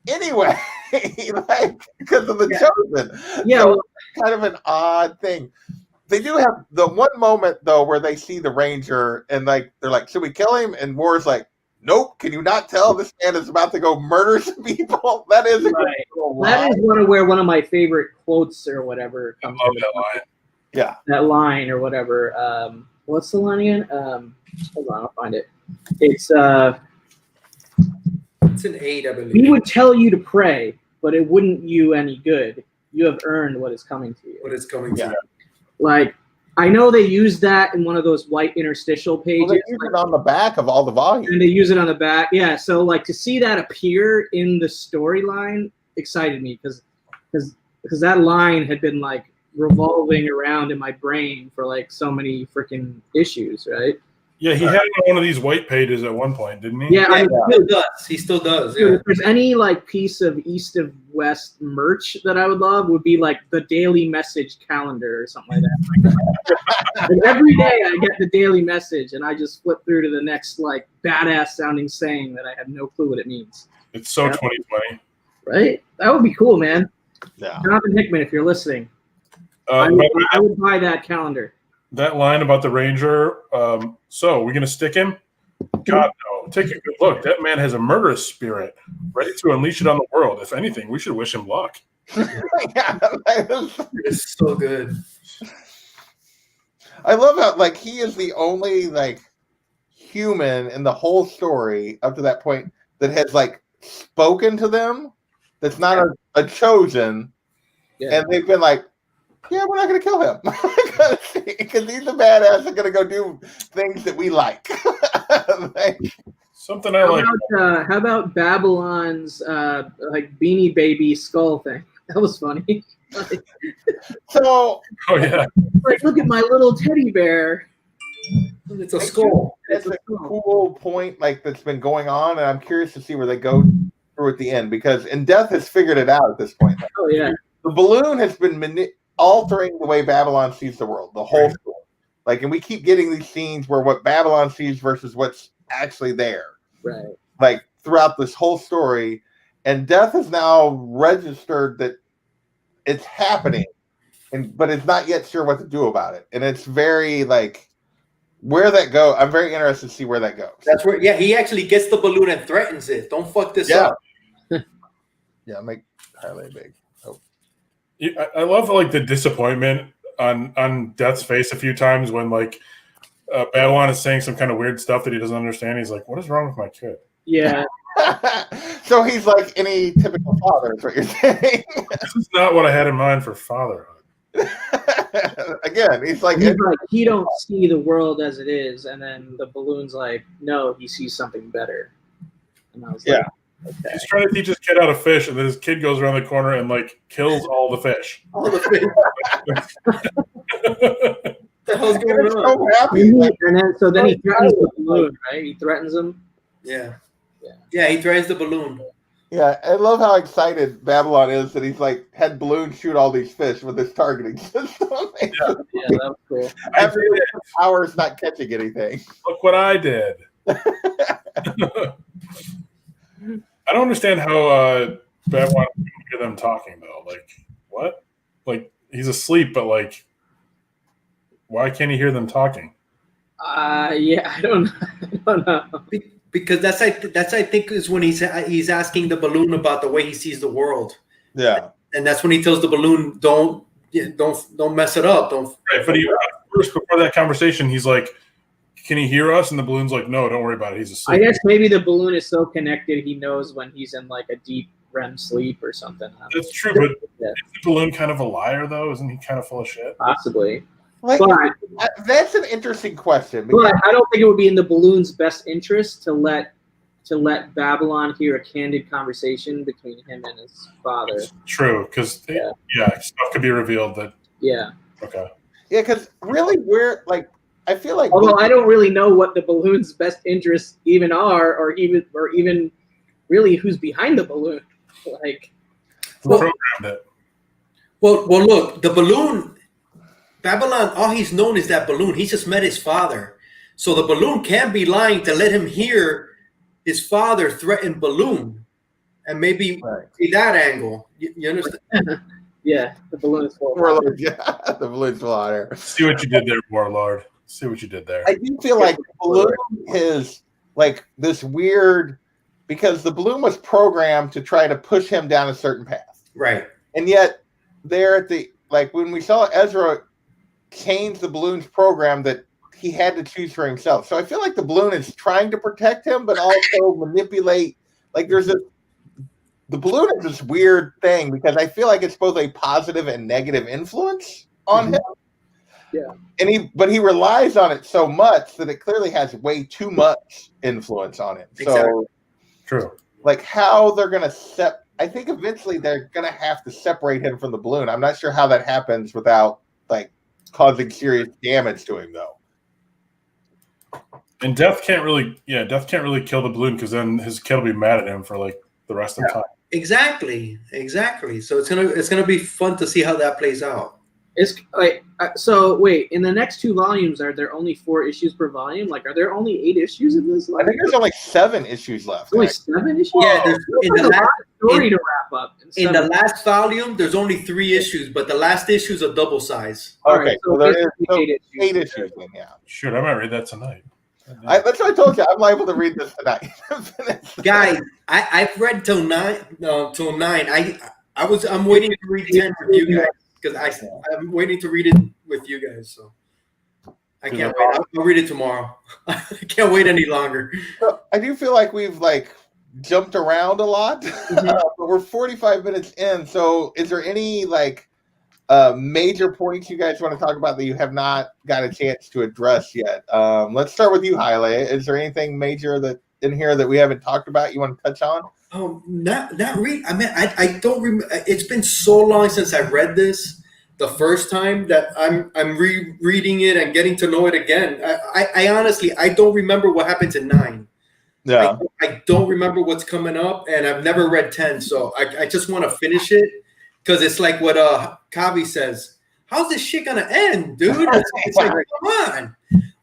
anyway, like, because of the chosen. Yeah, so it's kind of an odd thing. They do have the one moment though where they see the Ranger and like they're like, should we kill him? And War's like, nope. Can you not tell this man is about to go murder some people? That is right. That is one of my favorite quotes or whatever comes from that line. Yeah, that line or whatever. What's the line again? Hold on, I'll find it. It's an 8, I believe. we would tell you to pray, but it wouldn't you any good. You have earned what is coming to you. What is coming to you. Like, I know they use that in one of those white interstitial pages. well, they use it on the back of all the volumes. And they use it on the back. Yeah, so like to see that appear in the storyline excited me because that line had been like revolving around in my brain for like so many freaking issues, right? Yeah, he had one of these white pages at one point, didn't he? Yeah, I mean, He still does. dude, Yeah. if there's any like piece of East of West merch that I would love, would be like the daily message calendar or something like that. And every day I get the daily message and I just flip through to the next like badass sounding saying that I have no clue what it means. It's so 2020. Right? That would be cool, man. Yeah. Jonathan Hickman, if you're listening, I would buy that calendar. That line about the Ranger, so we're going to stick him? God, no. Take a good look. That man has a murderous spirit, ready to unleash it on the world. If anything, we should wish him luck. Yeah, It's so good. I love how like he is the only like human in the whole story up to that point that has like spoken to them. That's not a chosen, and they've been like, yeah, we're not going to kill him because he's a badass and going to go do things that we like. Something I like. How about Babylon's like Beanie Baby skull thing? That was funny. So, Oh yeah, like, look at my little teddy bear. It's a skull. it's a cool point like that's been going on, and I'm curious to see where they go through at the end because Death has figured it out at this point. Oh yeah, The balloon has been altering the way Babylon sees the world, the whole story. Like, and we keep getting these scenes where what Babylon sees versus what's actually there. right. Like throughout this whole story, and Death has now registered that it's happening, but it's not yet sure what to do about it. And it's very like where that goes. I'm very interested to see where that goes. That's where, yeah, he actually gets the balloon and threatens it. Don't fuck this up. Yeah, make highlight big. Oh. I love like the disappointment on Death's face a few times when like Babylon is saying some kind of weird stuff that he doesn't understand. He's like, "What is wrong with my kid?" Yeah, So he's like any typical father, is what you're saying. This is not what I had in mind for fatherhood. Again, he's like, he don't see the world as it is, and then the balloon's like, no, he sees something better. And I was like, okay. He's trying to teach his kid how to fish, and then his kid goes around the corner and like kills all the fish. All the things. What the hell's going it's on? so happy. Like, So then he threatens the balloon, right? He threatens him. Yeah, he threatens the balloon. yeah, I love how excited Babylon is that he's like had Balloon shoot all these fish with his targeting system. Yeah, that was cool. After hours not catching anything. Look what I did. I don't understand how Babylon can hear them talking though. Like what? Like he's asleep, but like Why can't he hear them talking? Yeah, I don't know. Because that's I think is when he's asking the balloon about the way he sees the world. Yeah. And that's when he tells the balloon, don't mess it up. Don't. Right, but first before that conversation, he's like, "Can he hear us?" And the balloon's like, "No, don't worry about it. He's asleep." I guess maybe the balloon is so connected he knows when he's in like a deep REM sleep or something. That's true, but Yeah. is the balloon kind of a liar though? Isn't he kind of full of shit? Possibly. Like, But that's an interesting question. Because, I don't think it would be in the balloon's best interest to let Babylon hear a candid conversation between him and his father. It's true, because stuff could be revealed that. Yeah. Okay. yeah, because really, we're like, I feel like. Although I don't really know what the balloon's best interests even are, or even really who's behind the balloon. Like, Programmed it. Well, look, the balloon, Babylon. All he's known is that balloon. He just met his father, so the balloon can't be lying to let him hear his father threaten balloon, and maybe see that angle. You understand? yeah, the balloon is full. Warlord, yeah, the balloon's full of air. See what you did there, Warlord. See what you did there. I do feel like the balloon is like this weird, because the balloon was programmed to try to push him down a certain path. Right. And yet, there at the, like, when we saw Ezra change the balloon's program, that he had to choose for himself. So I feel like the balloon is trying to protect him, but also manipulate. Like, the balloon is this weird thing, because I feel like it's both a positive and negative influence on him. Yeah. And he relies on it so much that it clearly has way too much influence on him. Exactly. So, True. like, how they're going to I think eventually they're going to have to separate him from the balloon. I'm not sure how that happens without, like, causing serious damage to him, though. And Death can't really kill the balloon, because then his kid will be mad at him for like the rest of the time. Exactly. So it's gonna be fun to see how that plays out. It's like, so wait, in the next 2 volumes, are there only 4 issues per volume? Like, are there only 8 issues of this? I think there's only 7 issues left. only 7 issues. Yeah, there's a lot of story to wrap up. In the last volume, there's only 3 issues, but the last issue is a double size. Okay, Alright, so there is basically 8 issues then, yeah. Shoot, I might read that tonight. That's what I told you. I'm liable to read this tonight. Guys, I've read till 9. I'm waiting to read 10 with you guys, because I'm waiting to read it with you guys. So I can't wait. I'll read it tomorrow. I can't wait any longer. So I do feel like we've jumped around a lot, but we're 45 minutes in. So is there any major points you guys want to talk about that you have not got a chance to address yet? Let's start with you, Haile. Is there anything major that in here that we haven't talked about you want to touch on? Not really. I mean, I don't remember. It's been so long since I read this the first time that I'm rereading it and getting to know it again. I honestly don't remember what happens in 9. Yeah, I don't remember what's coming up, and I've never read 10, so I just want to finish it, because it's like what Kavi says. How's this shit gonna end, dude? It's like, come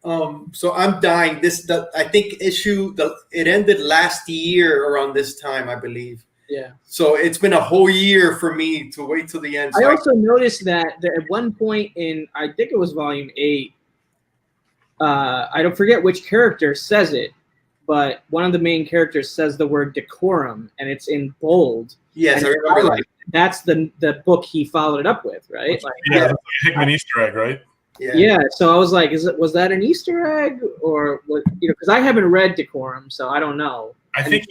on. So I'm dying. I think it ended last year around this time, I believe. Yeah. So it's been a whole year for me to wait till the end. So I also noticed that at one point in, I think it was volume 8, I don't forget which character says it, but one of the main characters says the word decorum, and it's in bold. Yes, and I remember that. That's the book he followed it up with, right? Yeah, that's like a Hickman Easter egg, right? Yeah. So I was like, was that an Easter egg, or what? Because I haven't read decorum, so I don't know. I think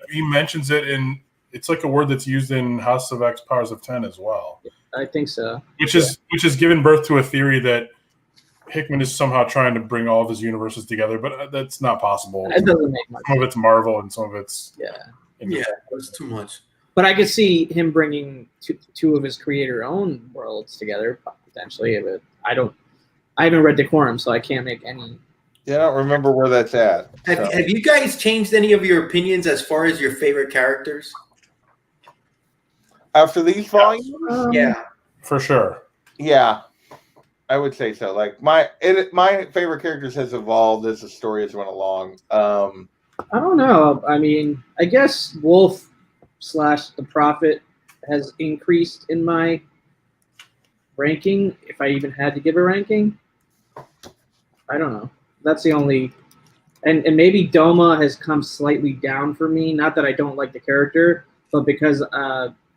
he mentions it in. It's like a word that's used in House of X, Powers of 10 as well. I think so. Which is given birth to a theory that Hickman is somehow trying to bring all of his universes together, but that's not possible. It doesn't make much sense. Some of it's Marvel and some of it's It's too much. But I could see him bringing two of his creator-owned worlds together potentially. But I haven't read Decorum, so I can't make any. Yeah, I don't remember where that's at. Have you guys changed any of your opinions as far as your favorite characters? After these volumes? Yeah, for sure. Yeah, I would say so. Like my favorite characters has evolved as the story has went along. I don't know. I mean, I guess Wolf / the Prophet has increased in my ranking, if I even had to give a ranking. I don't know. That's the only, and maybe Doma has come slightly down for me. Not that I don't like the character, but because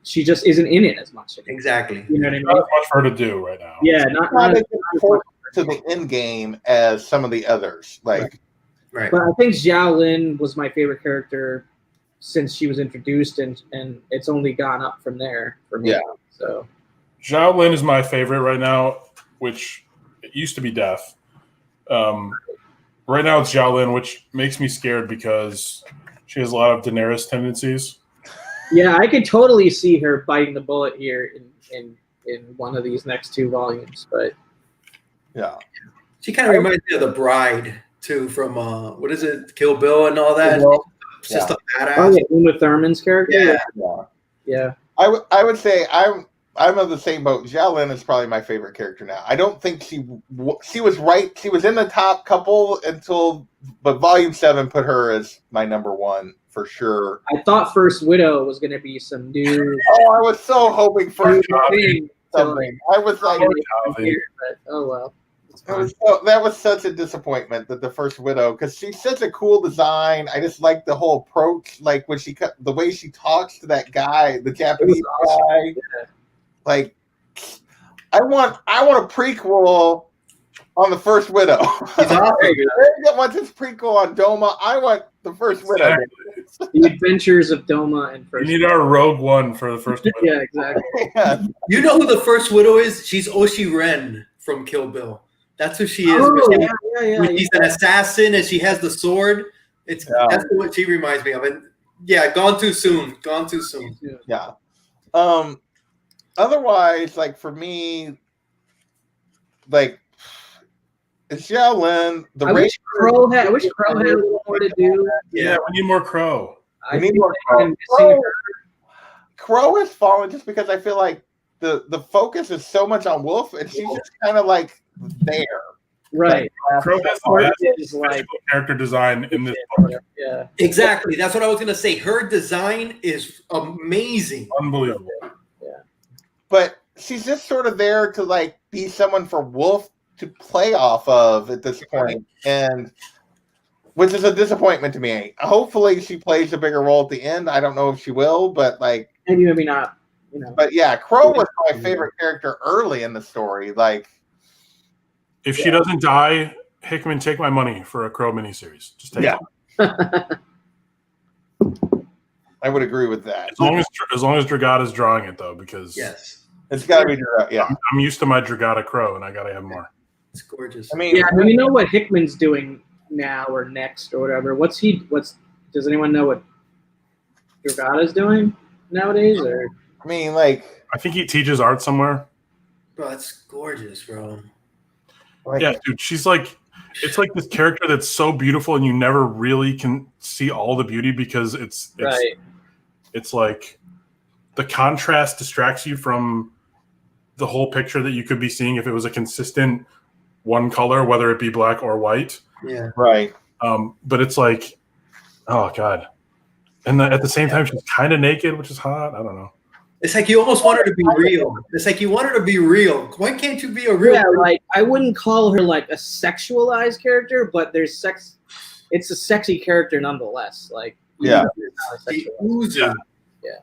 she just isn't in it as much. Exactly. You know what I mean? Not much for her to do right now. Yeah, not as important to the end game as some of the others. Like, right. But I think Xiaolin was my favorite character since she was introduced, and it's only gone up from there for me. Yeah. So Zhao Lin is my favorite right now, which it used to be Death. Right now it's Zhao Lin, which makes me scared because she has a lot of Daenerys tendencies. yeah, I could totally see her biting the bullet here in one of these next 2 volumes. But yeah, She kind of reminds me of the Bride too, from what is it, Kill Bill and all that. It's just a badass. oh yeah, Uma Thurman's character. Yeah. I would say I'm of the same boat. Xiaolin is probably my favorite character now. I don't think she was right. She was in the top couple but Volume 7 put her as my number 1 for sure. I thought First Widow was going to be some new Oh, I was so hoping for thing. something. I was like, But, oh well. that was such a disappointment that the First Widow, because she's such a cool design. I just like the whole approach, like when the way she talks to that guy, the Japanese guy. Yeah. Like, I want a prequel on the First Widow. I want this prequel on Doma. I want the First Widow. The Adventures of Doma and First. We need our Rogue One for the First Widow. Yeah, exactly. Yeah. You know who the First Widow is? She's Oshi Ren from Kill Bill. That's who she is. Oh, yeah. She's an assassin and she has the sword. That's what she reminds me of. And yeah, gone too soon. Yeah. Otherwise, like for me, like it's Xiaolin. I wish Crow had a little more to do. Yeah, we need more Crow. We need more Crow. Crow has fallen just because I feel like the focus is so much on Wolf, and she's just kind of like there. Right. Crow has the best physical character design in this book. Yeah. Exactly. That's what I was going to say. Her design is amazing. Unbelievable. But she's just sort of there to like be someone for Wolf to play off of at this point, and which is a disappointment to me. Hopefully she plays a bigger role at the end. I don't know if she will, but like maybe not. You know. But yeah, Crow was my favorite character early in the story. Like, if she doesn't die, Hickman, take my money for a Crow miniseries. Just take it. I would agree with that. As long as Dragata's drawing it, though, because it's got to be Dragata. Yeah, I'm used to my Dragata Crow, and I got to have more. It's gorgeous. I mean, we know what Hickman's doing now or next or whatever. Does anyone know what Dragata's doing nowadays? Or I mean, like, I think he teaches art somewhere. Bro, that's gorgeous, bro. Like, yeah, dude, she's like, it's like this character that's so beautiful, and you never really can see all the beauty because it's right. It's like the contrast distracts you from the whole picture that you could be seeing if it was a consistent one color, whether it be black or white. Yeah. Right. But it's like, oh God. And at the same time, she's kind of naked, which is hot. I don't know. It's like you almost want her to be real. It's like you want her to be real. Why can't you be a real? Yeah, like I wouldn't call her like a sexualized character, but there's sex. It's a sexy character nonetheless. Like yeah, she oozes. Yeah.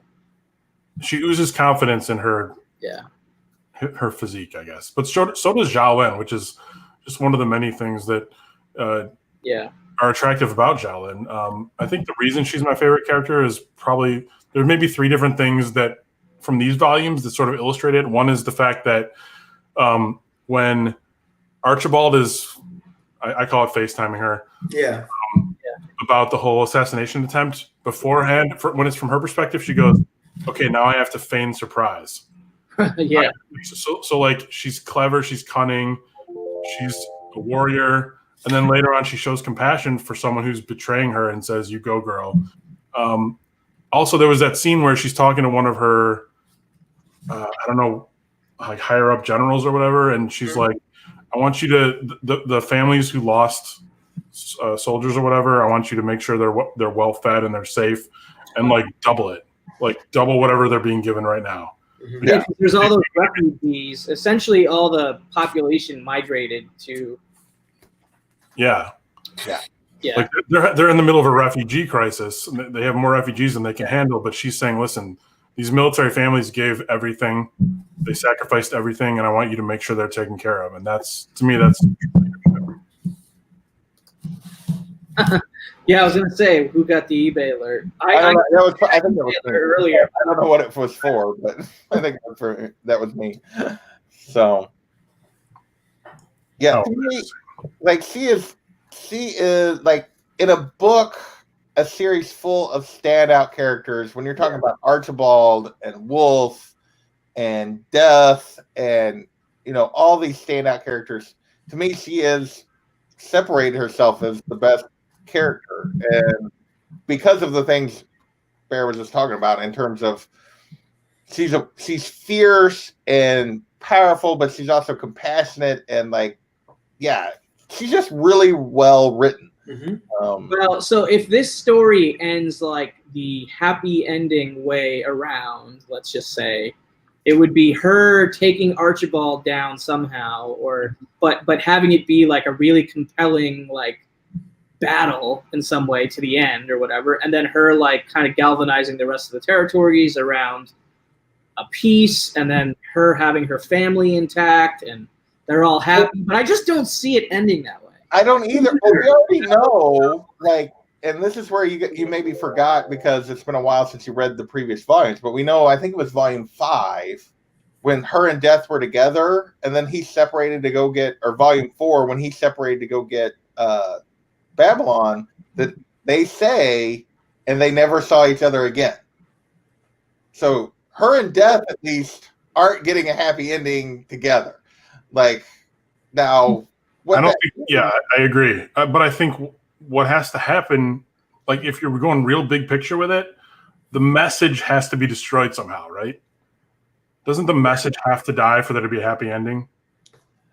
She oozes confidence in her. Yeah. Her physique, I guess, but so does Zhao Lin, which is just one of the many things that are attractive about Zhao Lin. I think the reason she's my favorite character is probably there may be 3 different things that from these volumes that sort of illustrate it. One is the fact that when Archibald is, I call it FaceTiming her, about the whole assassination attempt beforehand. When it's from her perspective, she goes, "Okay, now I have to feign surprise." Yeah. So like she's clever, she's cunning, she's a warrior, and then later on she shows compassion for someone who's betraying her and says, "You go, girl." Also, there was that scene where she's talking to one of her, I don't know, like higher up generals or whatever, and she's like, "I want you to the families who lost soldiers or whatever. I want you to make sure they're well fed and they're safe, and like double whatever they're being given right now." Yeah, there's all those refugees. Essentially, all the population migrated to Yeah. Yeah. Like they're in the middle of a refugee crisis. They have more refugees than they can handle. But she's saying, listen, these military families gave everything. They sacrificed everything, and I want you to make sure they're taken care of. And that's, to me, that's. Yeah, I was gonna say, who got the eBay alert? I think that was earlier. I don't know what it was for, but I think that was me. So, yeah, Oh, to me, like she is like in a book, a series full of standout characters. When you're talking about Archibald and Wolf and Death and all these standout characters, to me, she is separated herself as the best character, and because of the things Bear was just talking about in terms of she's fierce and powerful, but she's also compassionate and she's just really well written. Mm-hmm. Well, so if this story ends like the happy ending way around, let's just say, it would be her taking Archibald down somehow, but having it be like a really compelling battle in some way to the end or whatever, and then her kind of galvanizing the rest of the territories around a peace, and then her having her family intact and they're all happy. But I just don't see it ending that way. I don't either. Well, we already know, and this is where you maybe forgot because it's been a while since you read the previous volumes, but we know, I think it was volume 5 when her and Death were together, and then he separated to go get, or volume 4 when he separated to go get Babylon, that they say, and they never saw each other again. So her and Death at least aren't getting a happy ending together. Now, I agree. But I think what has to happen, if you're going real big picture with it, the message has to be destroyed somehow, right? Doesn't the message have to die for there to be a happy ending?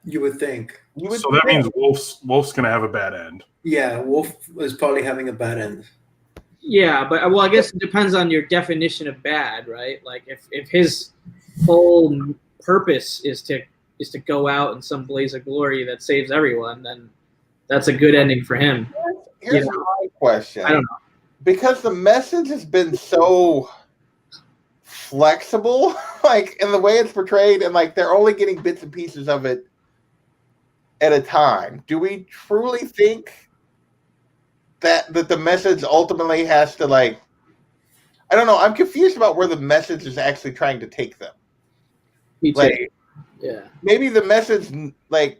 You would think. So that means Wolf's going to have a bad end. Yeah, Wolf is probably having a bad end. Yeah, but I guess it depends on your definition of bad, right? If his whole purpose is to go out in some blaze of glory that saves everyone, then that's a good ending for him. Here's my question. I don't know. Because the message has been so flexible, in the way it's portrayed, and they're only getting bits and pieces of it at a time. Do we truly think that the message ultimately has to I don't know. I'm confused about where the message is actually trying to take them. Me too. Yeah. Maybe the message,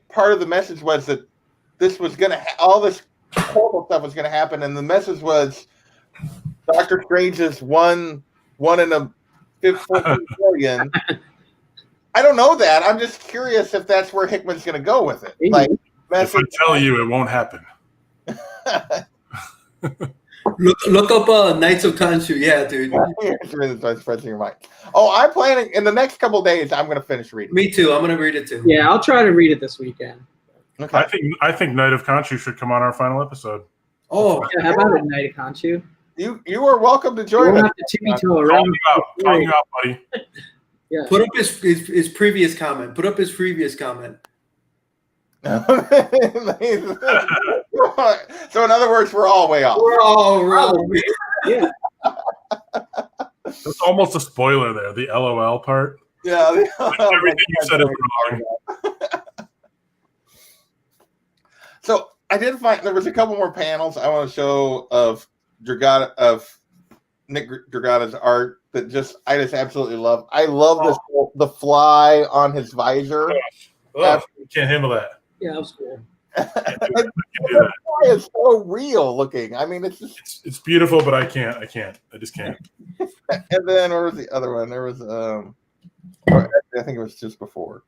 part of the message was that this was gonna all this horrible stuff was gonna happen, and the message was Doctor Strange's one in a 15 billion. I don't know that. I'm just curious if that's where Hickman's gonna go with it. If I tell you, it won't happen. Look up Knights of Khonshu. Yeah, dude. Your mind. Oh, I'm planning in the next couple of days. I'm going to finish reading. Me too. I'm going to read it too. Yeah, I'll try to read it this weekend. Okay. I think Knight of Khonshu should come on our final episode. Oh, yeah, how about a Knight of Khonshu? You are welcome to join us. Have to tippy-toe around. Call you out, buddy. Yeah. Put up his previous comment. Put up his previous comment. So in other words, we're all way off. We're all wrong. Yeah. That's almost a spoiler there. The LOL part. Yeah. Everything you said is wrong. So I did find there was a couple more panels I want to show of Nick Dragata's art that I just absolutely love. I love this the fly on his visor. You can't handle that. Yeah, that was cool. The fly is so real looking. I mean, it's beautiful, but I can't. I just can't. And then where was the other one? There was I think it was just before.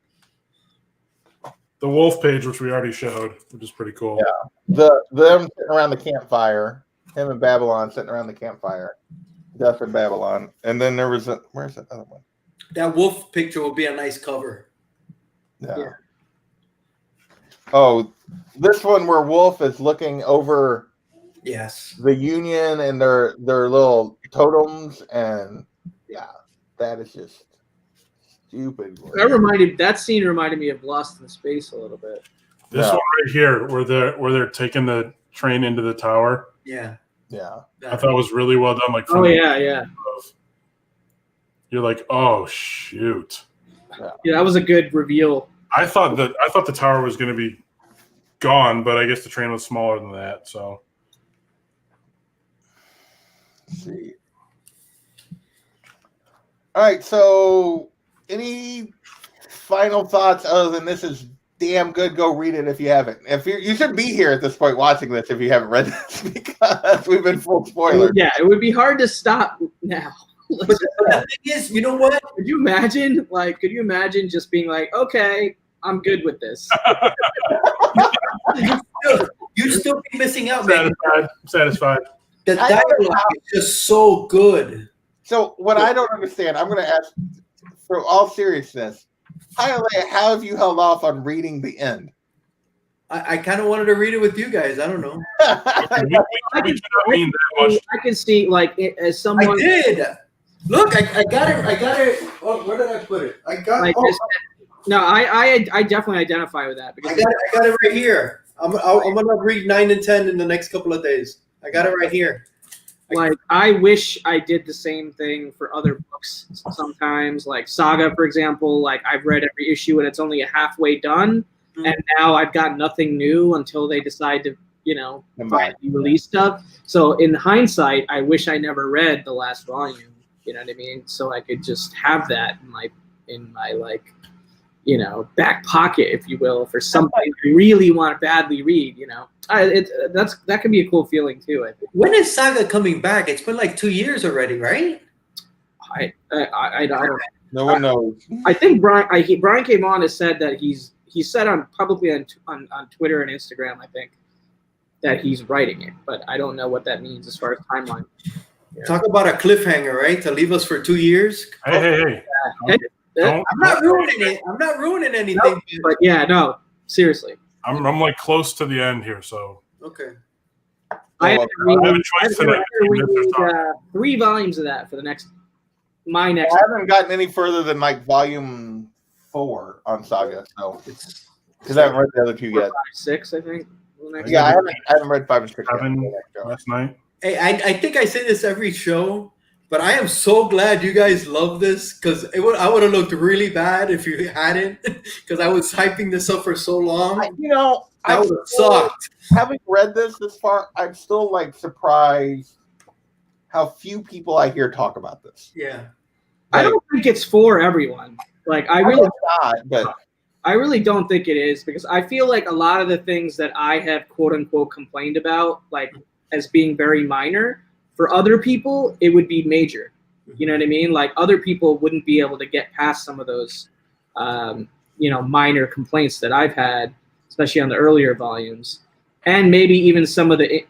The wolf page, which we already showed, which is pretty cool. Yeah. Them sitting around the campfire, him and Babylon sitting around the campfire. Death and Babylon. And then there was where's that other one? That wolf picture will be a nice cover. Yeah. Oh, this one where Wolf is looking over the Union and their little totems, and that is just stupid. That scene reminded me of Lost in Space a little bit. This No. one right here, where they're taking the train into the tower, Yeah. Yeah. I thought was really well done. Like, Oh yeah. you're like, oh shoot. Yeah, that was a good reveal. I thought the tower was going to be gone, but I guess the train was smaller than that. So Let's see. All right. So, any final thoughts other than this is damn good? Go read it if you haven't. You should be here at this point watching this if you haven't read this because we've been full spoilers. Yeah, it would be hard to stop now. But the thing is, you know what? Could you imagine? Could you imagine just being like, okay, I'm good with this? You'd still be missing out, man. satisfied. The dialogue is just so good. So, what I don't understand, I'm going to ask, for all seriousness, how have you held off on reading the end? I kind of wanted to read it with you guys. I don't know. We cannot mean that much. I can see, as someone. I did. Look, I got it. Oh, where did I put it? I got it. No, I definitely identify with that because I got it right here. I'm gonna read 9 and 10 in the next couple of days. I got it right here. I wish I did the same thing for other books sometimes, like Saga, for example. I've read every issue and it's only halfway done, and now I've got nothing new until they decide to, finally release stuff. So in hindsight, I wish I never read the last volume. You know what I mean? So I could just have that in my back pocket, if you will, for something I really want to badly read. That can be a cool feeling too. I think. When is Saga coming back? It's been 2 years already, right? I don't know. No one knows. I think Brian came on and said that he said publicly on Twitter and Instagram, I think, that he's writing it, but I don't know what that means as far as timeline. Yeah. Talk about a cliffhanger, right? To leave us for 2 years. Hey. I'm not ruining it. I'm not ruining anything. No, but yeah, no, seriously. I'm close to the end here, so Okay. I have a choice tonight. we need 3 volumes of that for the next. I haven't gotten any further than volume 4 on Saga, so because I haven't read the other 2 yet. 6, I think. Yeah, I haven't read 5 and 6 yet. Last night. Hey, I think I say this every show, but I am so glad you guys love this because I would have looked really bad if you hadn't, because I was hyping this up for so long. I would have sucked. Having read this far, I'm still surprised how few people I hear talk about this. Yeah. I don't think it's for everyone. I really don't think it is, because I feel like a lot of the things that I have quote unquote complained about, as being very minor, for other people it would be major. You know what I mean? Other people wouldn't be able to get past some of those minor complaints that I've had, especially on the earlier volumes, and maybe even some of the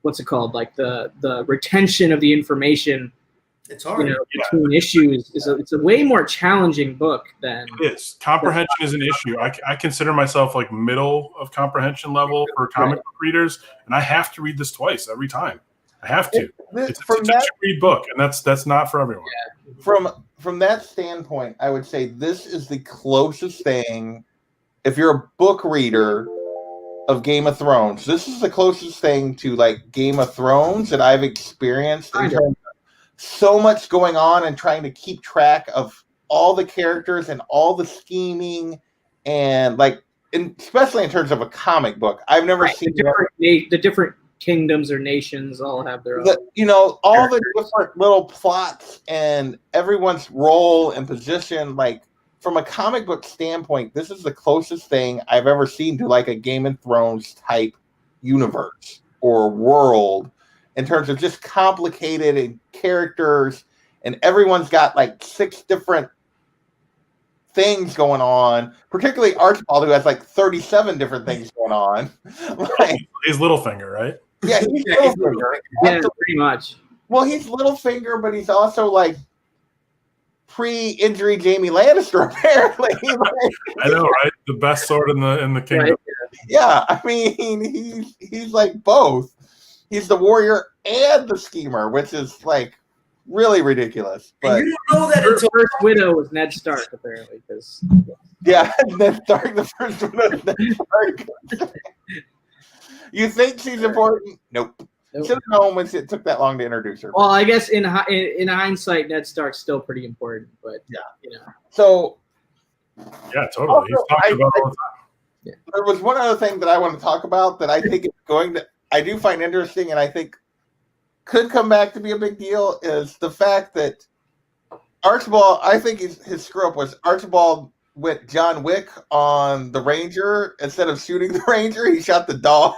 what's it called, the retention of the information. It's hard. Between issues it's a way more challenging book than it is. Comprehension is an issue. I consider myself middle of comprehension level for comic book readers, and I have to read this twice every time. I have to. It's a to-read book, and that's not for everyone. Yeah. From that standpoint, I would say this is the closest thing. If you're a book reader of Game of Thrones, this is the closest thing to Game of Thrones that I've experienced in terms of so much going on and trying to keep track of all the characters and all the scheming and especially in terms of a comic book. I've never seen the different kingdoms or nations all have their own. All the different little plots and everyone's role and position. From a comic book standpoint, this is the closest thing I've ever seen to a Game of Thrones type universe or world, in terms of just complicated and characters, and everyone's got 6 different things going on, particularly Archibald, who has 37 different things going on. He's Littlefinger, right? Yeah, he's Littlefinger. Yeah, pretty much. Well, he's Littlefinger, but he's also pre-injury Jamie Lannister, apparently. I know, right? The best sword in the kingdom. Right. Yeah, I mean, he's both. He's the warrior and the schemer, which is really ridiculous. But and you don't know that Her until first widow was Ned Stark, apparently, because Yeah, Ned Stark, the first one of Ned Stark. You think she's important? Nope. Nope. Should have known when it took that long to introduce her. Well, I guess in hindsight, Ned Stark's still pretty important, but So Yeah, totally. He's talked about all the time. there was one other thing that I want to talk about that I think is I do find interesting, and I think could come back to be a big deal, is the fact that Archibald, I think his screw up was Archibald went John Wick on the Ranger. Instead of shooting the Ranger, he shot the dog.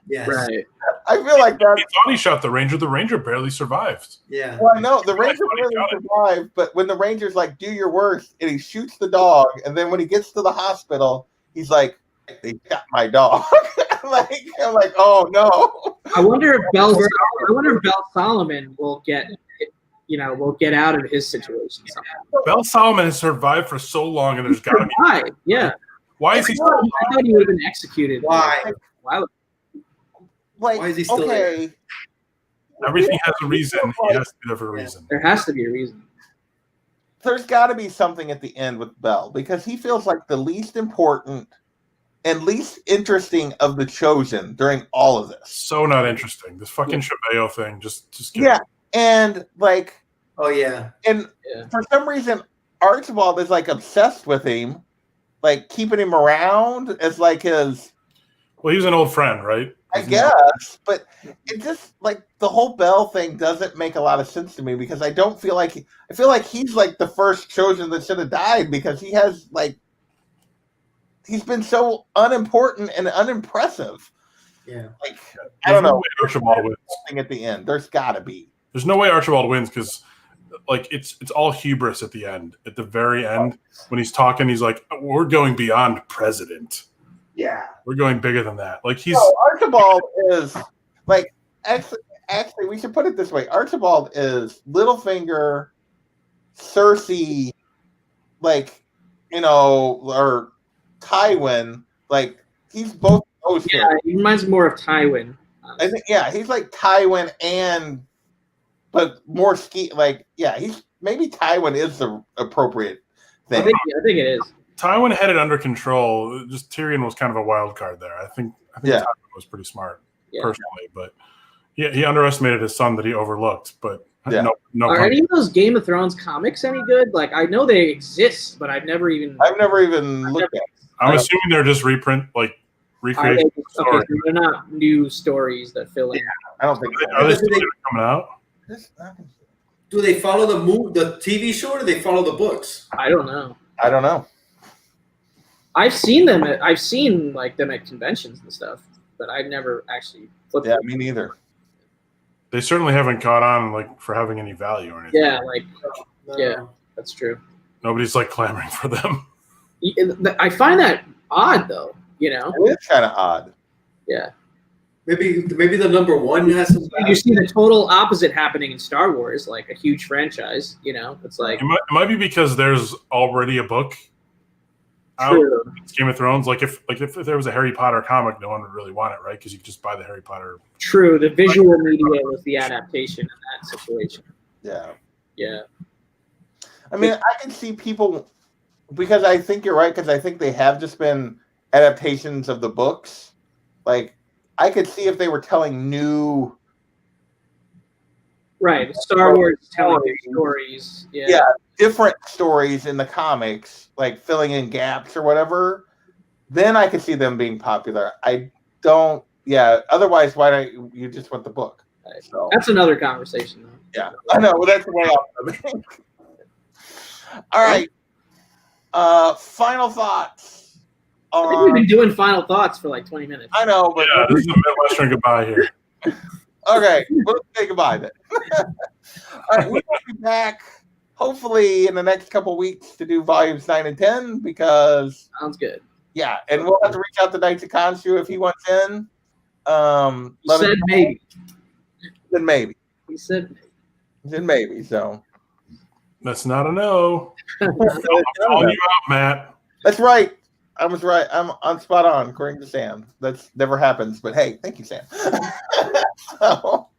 Yes. right. I feel like that. He thought he shot the Ranger. The Ranger barely survived. Yeah. Well, I know the Ranger That's really funny, survived, but when the Ranger's like, "Do your worst," and he shoots the dog, and then when he gets to the hospital, he's like, "They shot my dog." I'm like, "Oh no!" I wonder if Bell Solomon will get out of his situation somehow. Bell Solomon has survived for so long, and there's got to be. Why? Yeah. Why is he still I thought he would have been executed. Why? Why? Like, Why is he still okay, Everything has a reason. He has to be there for a reason. There has to be a reason. there's got to be something at the end with Bell because he feels like the least important and least interesting of the chosen during all of this. So not interesting. This fucking Chevallo thing. Just get Yeah, and like, Oh yeah. and Yeah. for some reason, Archibald is like obsessed with him, like keeping him around as like his. Well, he was an old friend, right? I guess, but it just like the whole Bell thing doesn't make a lot of sense to me because I don't feel like I feel like he's like the first chosen that should have died because he has like he's been so unimportant and unimpressive. Yeah. Like I don't There's no know, way Archibald wins. something at the end. There's got to be. There's no way Archibald wins because, like, it's all hubris at the end. At the very end, when he's talking, he's like, "We're going beyond president. Yeah. We're going bigger than that." Like he's No, Archibald is like actually we should put it this way. Archibald is Littlefinger, Cersei, like or Tywin. Like he's both those. Yeah, he reminds me more of Tywin. I think he's like Tywin but more he's maybe Tywin is the appropriate I thing. think it is. Tywin had it under control. Just Tyrion was kind of a wild card there. I think Yeah. Tywin was pretty smart Yeah. personally, but he underestimated his son that he overlooked. But Yeah. no. Are any of those Game of Thrones comics any good? Like I know they exist, but I've never even looked at it. I'm assuming they're just recreation Okay, stories. so they're not new stories that fill in. I don't think so. Are they still coming out? Do they follow the TV show, or do they follow the books? I don't know. I don't know. I've seen them. I've seen like them at conventions and stuff, but I've never actually flipped. Yeah, them. me neither. They certainly haven't caught on like for having any value or anything. Yeah, like No. Yeah. that's true. Nobody's like clamoring for them. I find that odd, though. It is kind of odd. Yeah. Maybe the number one has some. You see the total opposite happening in Star Wars, like a huge franchise. It's like It might be because there's already a book out. true. It's Game of Thrones. Like if there was a Harry Potter comic, no one would really want it, right? Because you could just buy the Harry Potter. True. The visual media was the adaptation in that situation. Yeah. Yeah. I mean, I can see people because I think you're right because I think they have just been adaptations of the books. Like I could see if they were telling new Right. Star Wars telling new stories. Yeah. different stories in the comics, like filling in gaps or whatever, then I could see them being popular. I don't otherwise why don't you just want the book? So That's another conversation, though. yeah. I know, well, that's way off of it. All right. Final thoughts. I think we've been doing final thoughts for like 20 minutes. I know, but Yeah, this is a Midwestern goodbye here. okay, we'll say goodbye then. All right, we will be back hopefully in the next couple weeks to do volumes 9 and 10 because Sounds good. and we'll have to reach out to Knights of Khonshu if he wants in. He Let said us- maybe. Then maybe. He said maybe. Then maybe. So That's not a no. I'm calling you out, Matt. that's right. I was right. I'm on spot on, according to Sam. That's never happens, but hey, thank you, Sam. So, all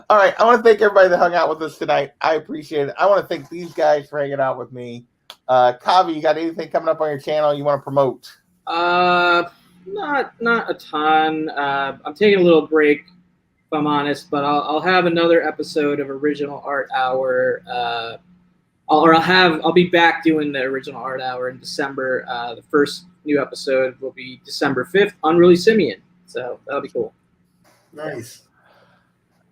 right. I want to thank everybody that hung out with us tonight. I appreciate it. I want to thank these guys for hanging out with me. Kavi, you got anything coming up on your channel you want to promote? Not a ton. I'm taking a little break, if I'm honest, but I'll have another episode of Original Art Hour. I'll be back doing the Original Art Hour in December. The first new episode will be December 5th, Unruly Simeon. So that'll be cool. Nice.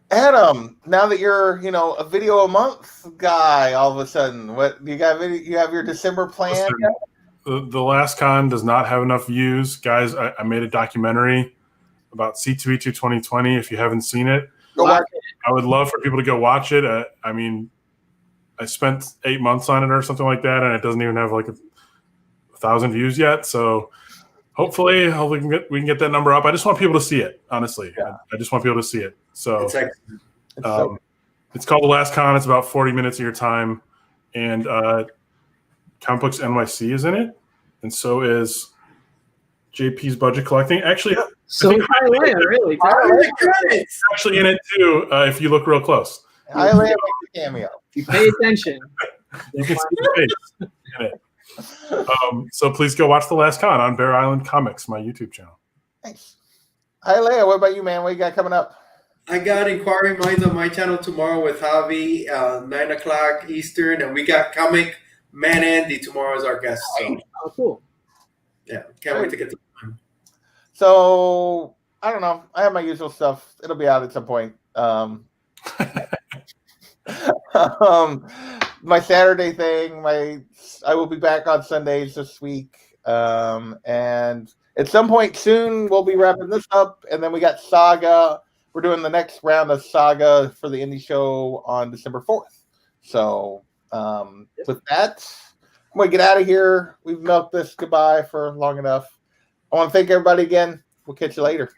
Adam, now that you're, a video a month guy, all of a sudden, what you got? You have your December plan? The Last Con does not have enough views, guys. I made a documentary about C2E2 2020. If you haven't seen it, Go watch it. I would love for people to go watch it. I mean, I spent 8 months on it or something like that, and it doesn't even have like 1,000 views yet. So hopefully we can get that number up. I just want people to see it, honestly. Yeah. I just want people to see it. So it's called The Last Con. It's about 40 minutes of your time, and Comic Books NYC is in it, and so is JP's Budget Collecting. Actually, so really, actually in it too. If you look real close, Hialeah makes a cameo. If you pay attention, you can see the face in it. So please go watch The Last Con on Bear Island Comics, my YouTube channel. Thanks. Hialeah, what about you, man? What you got coming up? I got Inquiring Minds on my channel tomorrow with Javi, 9 o'clock Eastern, and we got Comic Man Andy tomorrow as our guest. So. Oh, cool. Yeah, can't wait to get to time. So, I don't know. I have my usual stuff. It'll be out at some point. My Saturday thing, I will be back on Sundays this week. And at some point soon, we'll be wrapping this up. And then we got Saga. We're doing the next round of Saga for the indie show on December 4th. So, with that, I'm going to get out of here. We've milked this goodbye for long enough. I want to thank everybody again. We'll catch you later.